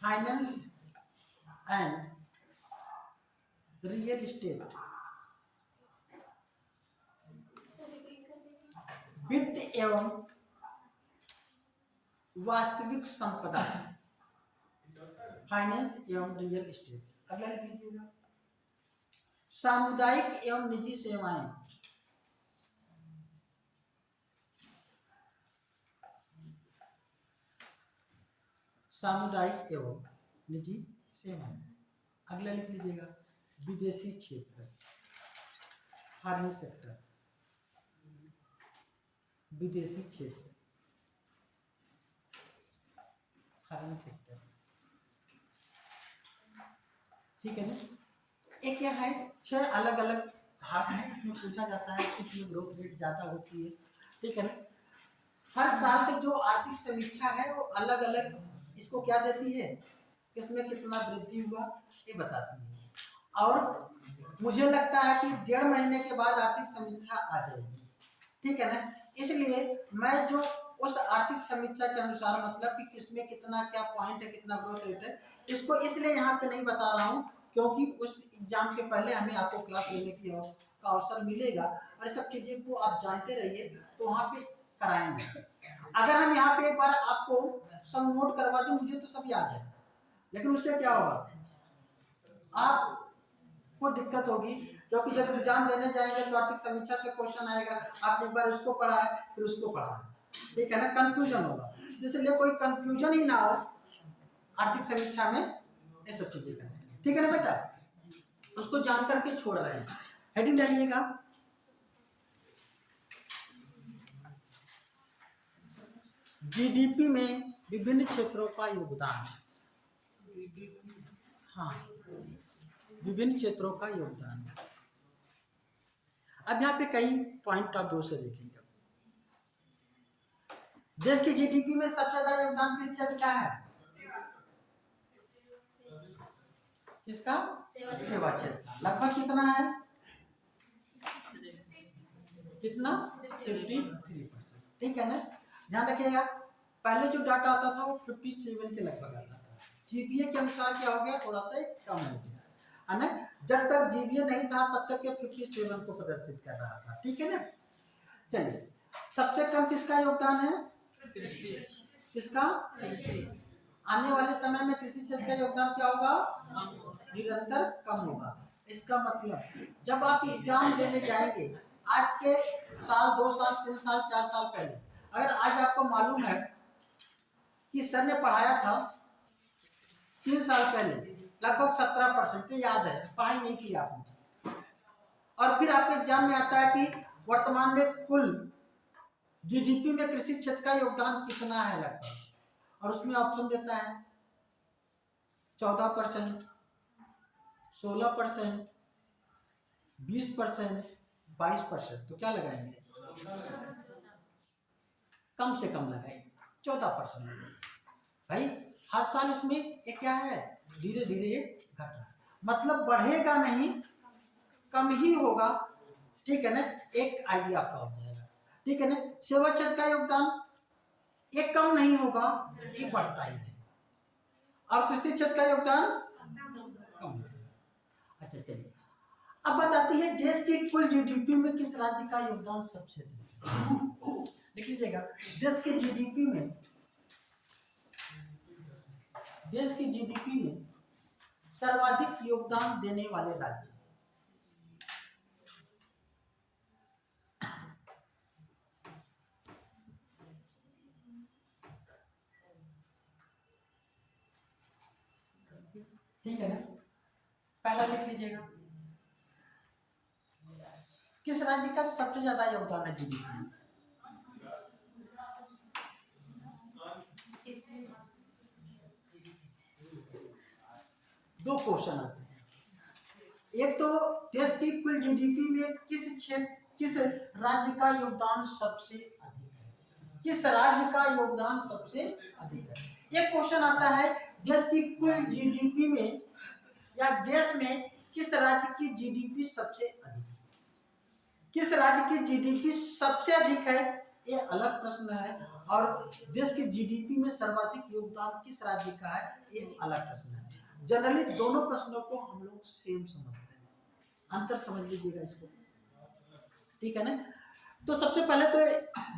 फाइनेंस एंड रियल एस्टेट, वित्त एवं वास्तविक संपदा, फाइनेंस एवं रियल एस्टेट। अगला लिख लीजिएगा, सामुदायिक एवं निजी सेवाएं, सामुदायिक एवं निजी सेवाएं। अगला लिख लीजिएगा, विदेशी क्षेत्र, फॉरेन सेक्टर, विदेशी क्षेत्र, फॉरेन सेक्टर। ठीक है ना। एक क्या है, 6 अलग अलग भाग हैं, इसमें पूछा जाता है इसमें ग्रोथ रेट ज्यादा होती है। ठीक है ना। हर साल की जो आर्थिक समीक्षा है वो अलग अलग इसको क्या देती है, इसमें कितना वृद्धि हुआ ये बताती है। और मुझे लगता है कि 1.5 महीने के बाद आर्थिक समीक्षा आ जाएगी। ठीक है ना। इसलिए मैं जो उस आर्थिक समीक्षा के अनुसार मतलब कि किसमें कितना क्या पॉइंट है, कितना ग्रोथ रेट है, इसको इसलिए यहाँ पे नहीं बता रहा हूँ क्योंकि उस एग्जाम के पहले हमें आपको क्लास लेने की का अवसर मिलेगा और सब चीजें को आप जानते रहिए तो वहाँ पे कराएंगे। अगर हम यहाँ पे एक बार आपको सब नोट करवा दें, मुझे तो सब याद है, लेकिन उससे क्या होगा, आपको दिक्कत होगी क्योंकि जब एग्जाम देने जाएंगे तो आर्थिक समीक्षा से क्वेश्चन आएगा, आपने एक बार उसको पढ़ा है फिर उसको पढ़ा है, ठीक है ना, कंफ्यूजन होगा। इसलिए कोई कंफ्यूजन ही ना हो आर्थिक समीक्षा में, ये सब चीजें करें। ठीक है ना बेटा, उसको जान करके छोड़ रहे हैं। हेडिंग डालिएगा, जीडीपी में विभिन्न क्षेत्रों का योगदान। हाँ, विभिन्न क्षेत्रों का योगदान। अब यहाँ पे कई पॉइंट ऑफ व्यू से देखेंगे। देश की जीडीपी में सबसे ज्यादा योगदान किस क्षेत्र का है? किसका? सेवा क्षेत्र। लगभग कितना है? कितना? 53%। ठीक है ना। ध्यान रखिएगा, पहले जो डाटा आता था वो 57 के लगभग आता था। जीपीए के अनुसार क्या हो गया, थोड़ा सा कम हो गया है ना। जब तक जीपीए नहीं था तब तक ये 57 को प्रदर्शित कर रहा था। ठीक है ना। चलिए, सबसे कम किसका योगदान है? किसका? आने वाले समय में कृषि क्षेत्र का योगदान क्या होगा? निरंतर कम होगा। इसका मतलब जब आप एग्जाम देने जाएंगे, आज के साल 2 साल 3 साल 4 साल पहले, अगर आज आपको मालूम है कि सर ने पढ़ाया था 3 साल पहले लगभग 17%, याद है, पढ़ाई नहीं की आपने, और फिर आपके एग्जाम में आता है कि वर्तमान में कुल जीडीपी में कृषि क्षेत्र का योगदान कितना है लगभग, और उसमें ऑप्शन देता है 14%, 16%, 20%, 22%। तो क्या लगाएंगे? कम से कम लगाइए, 14% लगाइए भाई। हर साल इसमें एक क्या है, धीरे धीरे घट रहा है, मतलब बढ़ेगा नहीं, कम ही होगा। ठीक है ना, एक आइडिया आपका हो जाएगा। ठीक है ना। सेवा क्षेत्र का योगदान ये कम नहीं होगा, ये बढ़ता ही रहेगा, और कृषि क्षेत्र का योगदान कम होता है। अच्छा चलिए, अब बताती है देश की कुल जीडीपी में किस राज्य का योगदान सबसे अधिक है? लिख लीजिएगा, देश की जीडीपी में, देश की जीडीपी में सर्वाधिक योगदान देने वाले राज्य। ठीक है ना। पहला लिख लीजिएगा, किस राज्य का सबसे ज्यादा योगदान है जीडीपी में? दो क्वेश्चन आते हैं, एक तो देश की कुल जीडीपी में किस क्षेत्र, किस राज्य का योगदान सबसे अधिक है, किस राज्य का योगदान सबसे अधिक है। एक क्वेश्चन आता है देश की कुल जीडीपी में या देश में किस राज्य की जीडीपी सबसे अधिक है। किस राज्य की जीडीपी सबसे अधिक है ये अलग प्रश्न है, और देश के जीडीपी में सर्वाधिक योगदान किस राज्य का है, ये अलग प्रश्न है। जनरली दोनों प्रश्नों को हम लोग सेम समझते हैं, अंतर समझ लीजिएगा इसको, ठीक है ना। तो सबसे पहले तो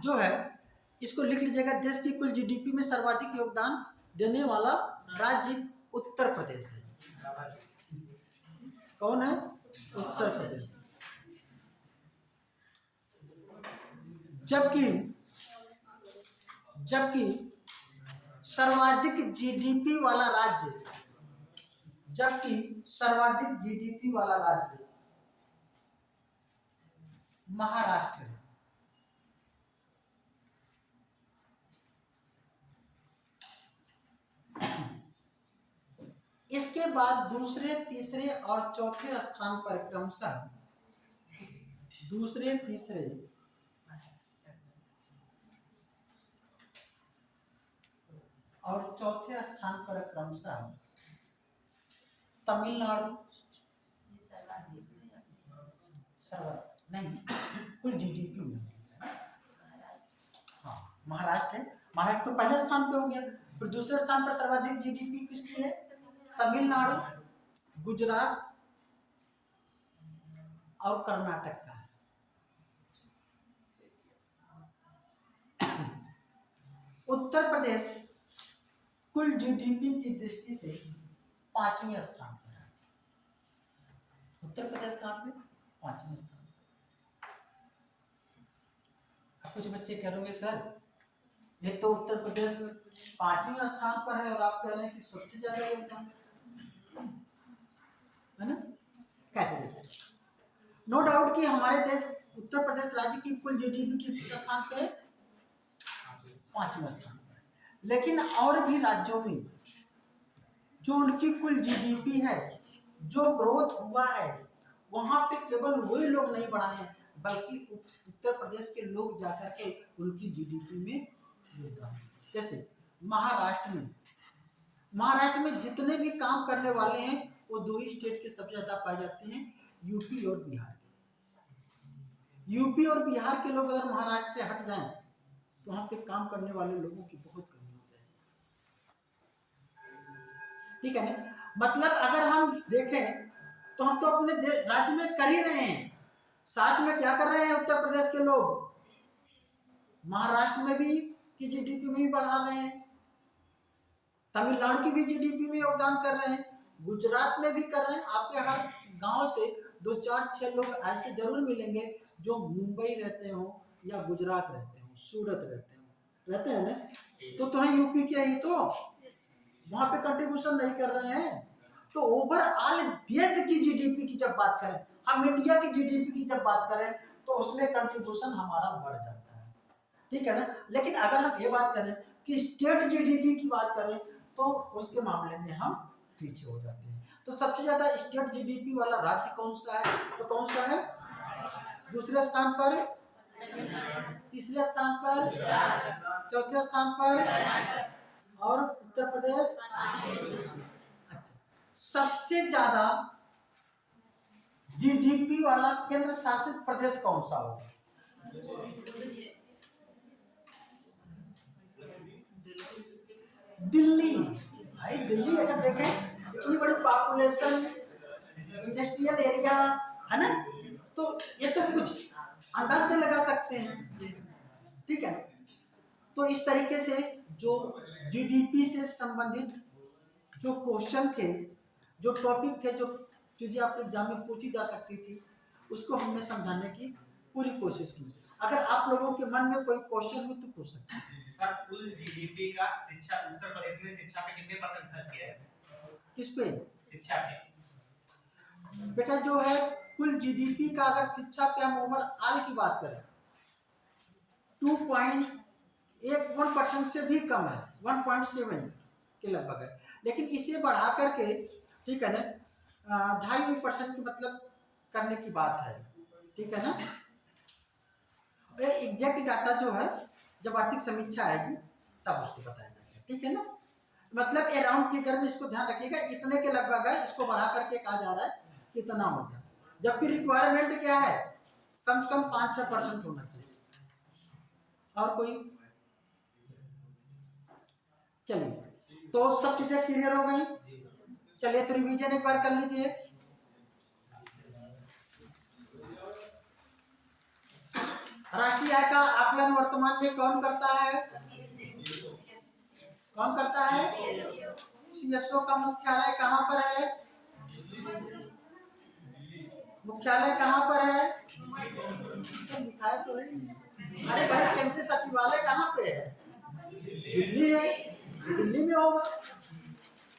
जो है इसको लिख लीजिएगा, देश की कुल जीडीपी में सर्वाधिक योगदान देने वाला राज्य उत्तर प्रदेश है। कौन है? उत्तर प्रदेश। जबकि सर्वाधिक जीडीपी वाला राज्य, महाराष्ट्र है। इसके बाद दूसरे, तीसरे और चौथे स्थान पर क्रमशः तमिलनाडु, नहीं कुल जीडीपी में, हाँ महाराष्ट्र है। महाराष्ट्र तो पहले स्थान पे हो गया, फिर दूसरे स्थान पर सर्वाधिक जीडीपी किसकी है? तमिलनाडु, गुजरात और कर्नाटक का है। उत्तर प्रदेश कुल जीडीपी की दृष्टि से 5वें स्थान पर है। उत्तर प्रदेश कहाँ पे? 5वें स्थान पर। कुछ बच्चे कह रहे सर ये तो उत्तर प्रदेश 5वें स्थान पर है और आप कह रहे हैं कि सबसे ज्यादा योगदान देता है ना, कैसे देते हैं? नो डाउट कि हमारे देश उत्तर प्रदेश राज्य की कुल जीडीपी किस स्थान पे है? 5वें स्थान पर। लेकिन और भी राज्यों में जो उनकी कुल जीडीपी है, जो ग्रोथ हुआ है, वहां पे केवल वही लोग नहीं बढ़ाए हैं, बल्कि उत्तर प्रदेश के लोग जाकर के उनकी जीडीपी में योगदान। जैसे महाराष्ट्र में जितने भी काम करने वाले हैं वो दो ही स्टेट के सबसे ज्यादा पाए जाते हैं, यूपी और बिहार के। यूपी और बिहार के लोग अगर महाराष्ट्र से हट जाएं तो वहां पे काम करने वाले लोगों की बहुत कमी हो जाएगी, ठीक है ना। मतलब अगर हम देखें तो हम तो अपने राज्य में कर ही रहे हैं, साथ में क्या कर रहे हैं उत्तर प्रदेश के लोग? महाराष्ट्र में भी की जीडीपी में भी बढ़ा रहे हैं, तमिलनाडु की भी जीडीपी में योगदान कर रहे हैं, गुजरात में भी कर रहे हैं। आपके हर गांव से 2, 4, 6 लोग ऐसे जरूर मिलेंगे जो मुंबई रहते हो या गुजरात रहते हो, सूरत रहते हैं ना। तो थोड़ा यूपी के ही तो वहां पे कंट्रीब्यूशन नहीं कर रहे हैं। तो ओवरऑल देश की जीडीपी की जब बात करें, हम इंडिया की जीडीपी की जब बात करें तो उसमें कंट्रीब्यूशन हमारा बढ़ जाता है, ठीक है ना। लेकिन अगर हम ये बात करें कि स्टेट जीडीपी की बात करें तो उसके मामले में हम पीछे हो जाते हैं। तो सबसे ज्यादा स्टेट जीडीपी वाला राज्य कौन सा है? तो कौन सा है? दूसरे स्थान पर, तीसरे स्थान पर, चौथे स्थान पर, और उत्तर प्रदेश। अच्छा, सबसे ज्यादा जीडीपी वाला केंद्र शासित प्रदेश कौन सा होगा? दिल्ली। भाई दिल्ली अगर देखें इतनी बड़ी पॉपुलेशन, इंडस्ट्रियल एरिया है ना, तो ये तो कुछ अंदाज से लगा सकते हैं, ठीक है। तो इस तरीके से जो जीडीपी से संबंधित जो क्वेश्चन थे, जो टॉपिक थे, जो चीजें आपके एग्जाम में पूछी जा सकती थी, उसको हमने समझाने की पूरी कोशिश की। अगर आप लोगों के मन में कोई क्वेश्चन हो तो पूछ सकते हैं। सर कुल जीडीपी का शिक्षा, उत्तर प्रदेश ने शिक्षा पे कितने % खर्च किया है? किस पे? शिक्षा पे। बेटा जो है कुल जीडीपी का अगर शिक्षा पे हम ओवरऑल की बात करें 2.1% से भी कम है, 1.7 के लगभग है। लेकिन इसे बढ़ा करके, ठीक है ना, 2.5% की मतलब करने की बात है, ठीक है ना। एग्जैक्ट डाटा जो है जब आर्थिक समीक्षा आएगी तब उसको बताया जाएगा, ठीक है ना। मतलब अराउंड फिगर में इसको ध्यान रखिएगा, इतने के लगभग है, इसको बढ़ा करके कहा जा रहा है कितना हो जाए, जबकि रिक्वायरमेंट क्या है? कम से कम 5-6% होना चाहिए। और कोई चलिए, तो सब चीजें क्लियर हो गई। चलिए तो रिवीजन एक बार कर लीजिए। राष्ट्रीय आय का आकलन वर्तमान में कौन करता है? कौन करता है? सीएसओ का मुख्यालय कहाँ पर है? मुख्यालय कहाँ पर है? लिखा है तो है। अरे भाई, केंद्रीय सचिवालय कहाँ पे है? दिल्ली है, दिल्ली में होगा,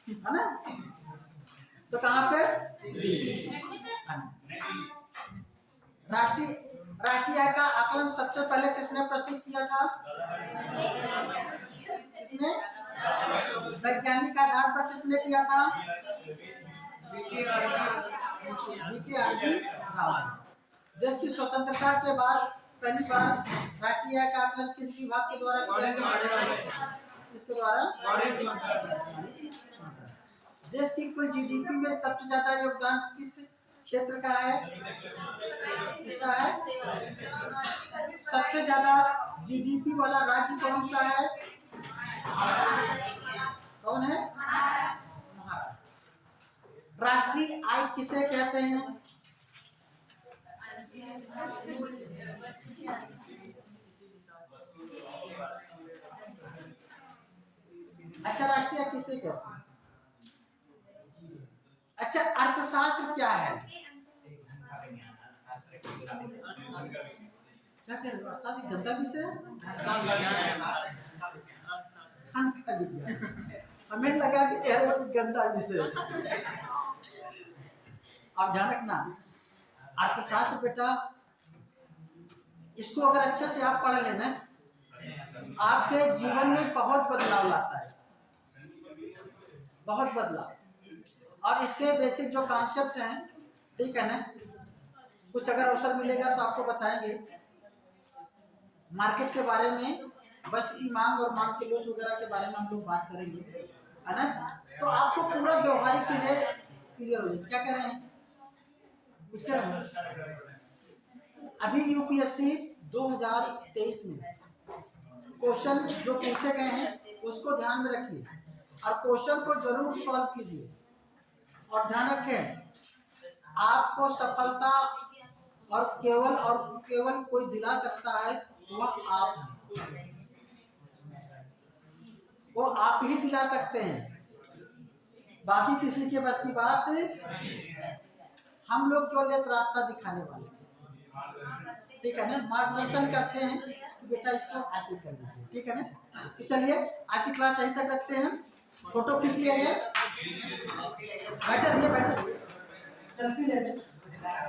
है ना? तो कहाँ पे? दिल्ली। राष्ट्रीय आय का आकलन सबसे पहले किसने प्रस्तुत किया था? किसने? वैज्ञानिक आधार पर किसने किया था? बीके राव। देश की स्वतंत्रता के बाद पहली बार राष्ट्रीय आय का आकलन किस विभाग के द्वारा किया गया? किसके द्वारा? देश की कुल जीडीपी में सबसे ज्यादा योगदान किस क्षेत्र का है? किसका है? सबसे ज्यादा जीडीपी वाला राज्य कौन सा है? कौन है? महाराष्ट्र। राष्ट्रीय आय किसे कहते हैं? अच्छा, राष्ट्रीय आय किसे कहते हैं? अच्छा, अर्थशास्त्र क्या है? क्या कह रहे हो? अर्थशास्त्र गंदा विषय है? का विज्ञान। हमें लगा कि कह रहे हो गंदा विषय। और ध्यान रखना, अर्थशास्त्र बेटा, इसको अगर अच्छे से आप पढ़ लेना, आपके जीवन में बहुत बदलाव लाता है, बहुत बदलाव। और इसके बेसिक जो कॉन्सेप्ट हैं, ठीक है ना, कुछ अगर अवसर मिलेगा तो आपको बताएंगे। मार्केट के बारे में, वस्तु की मांग और मांग के लोच वगैरह के बारे में हम लोग बात करेंगे, है ना? तो आपको पूरा व्यवहारिक चीजें क्लियर हो जाए। क्या कह रहे हैं? कुछ कह रहे हैं? अभी यूपीएससी 2023 में क्वेश्चन जो पूछे गए हैं उसको ध्यान में रखिए और क्वेश्चन को जरूर सॉल्व कीजिए। और ध्यान रखें, आपको सफलता और केवल कोई दिला सकता है, वह आप हैं। वो आप ही दिला सकते हैं, बाकी किसी के बस की बात। हम लोग केवल एक रास्ता दिखाने वाले हैं, ठीक है ना? मार्गदर्शन करते हैं कि बेटा इसको ऐसे कर लीजिए, ठीक है ना? तो चलिए आज की क्लास यहीं तक रखते हैं। फोटो खींच लिया गया, बैठे रहिए, सेल्फी ले लें।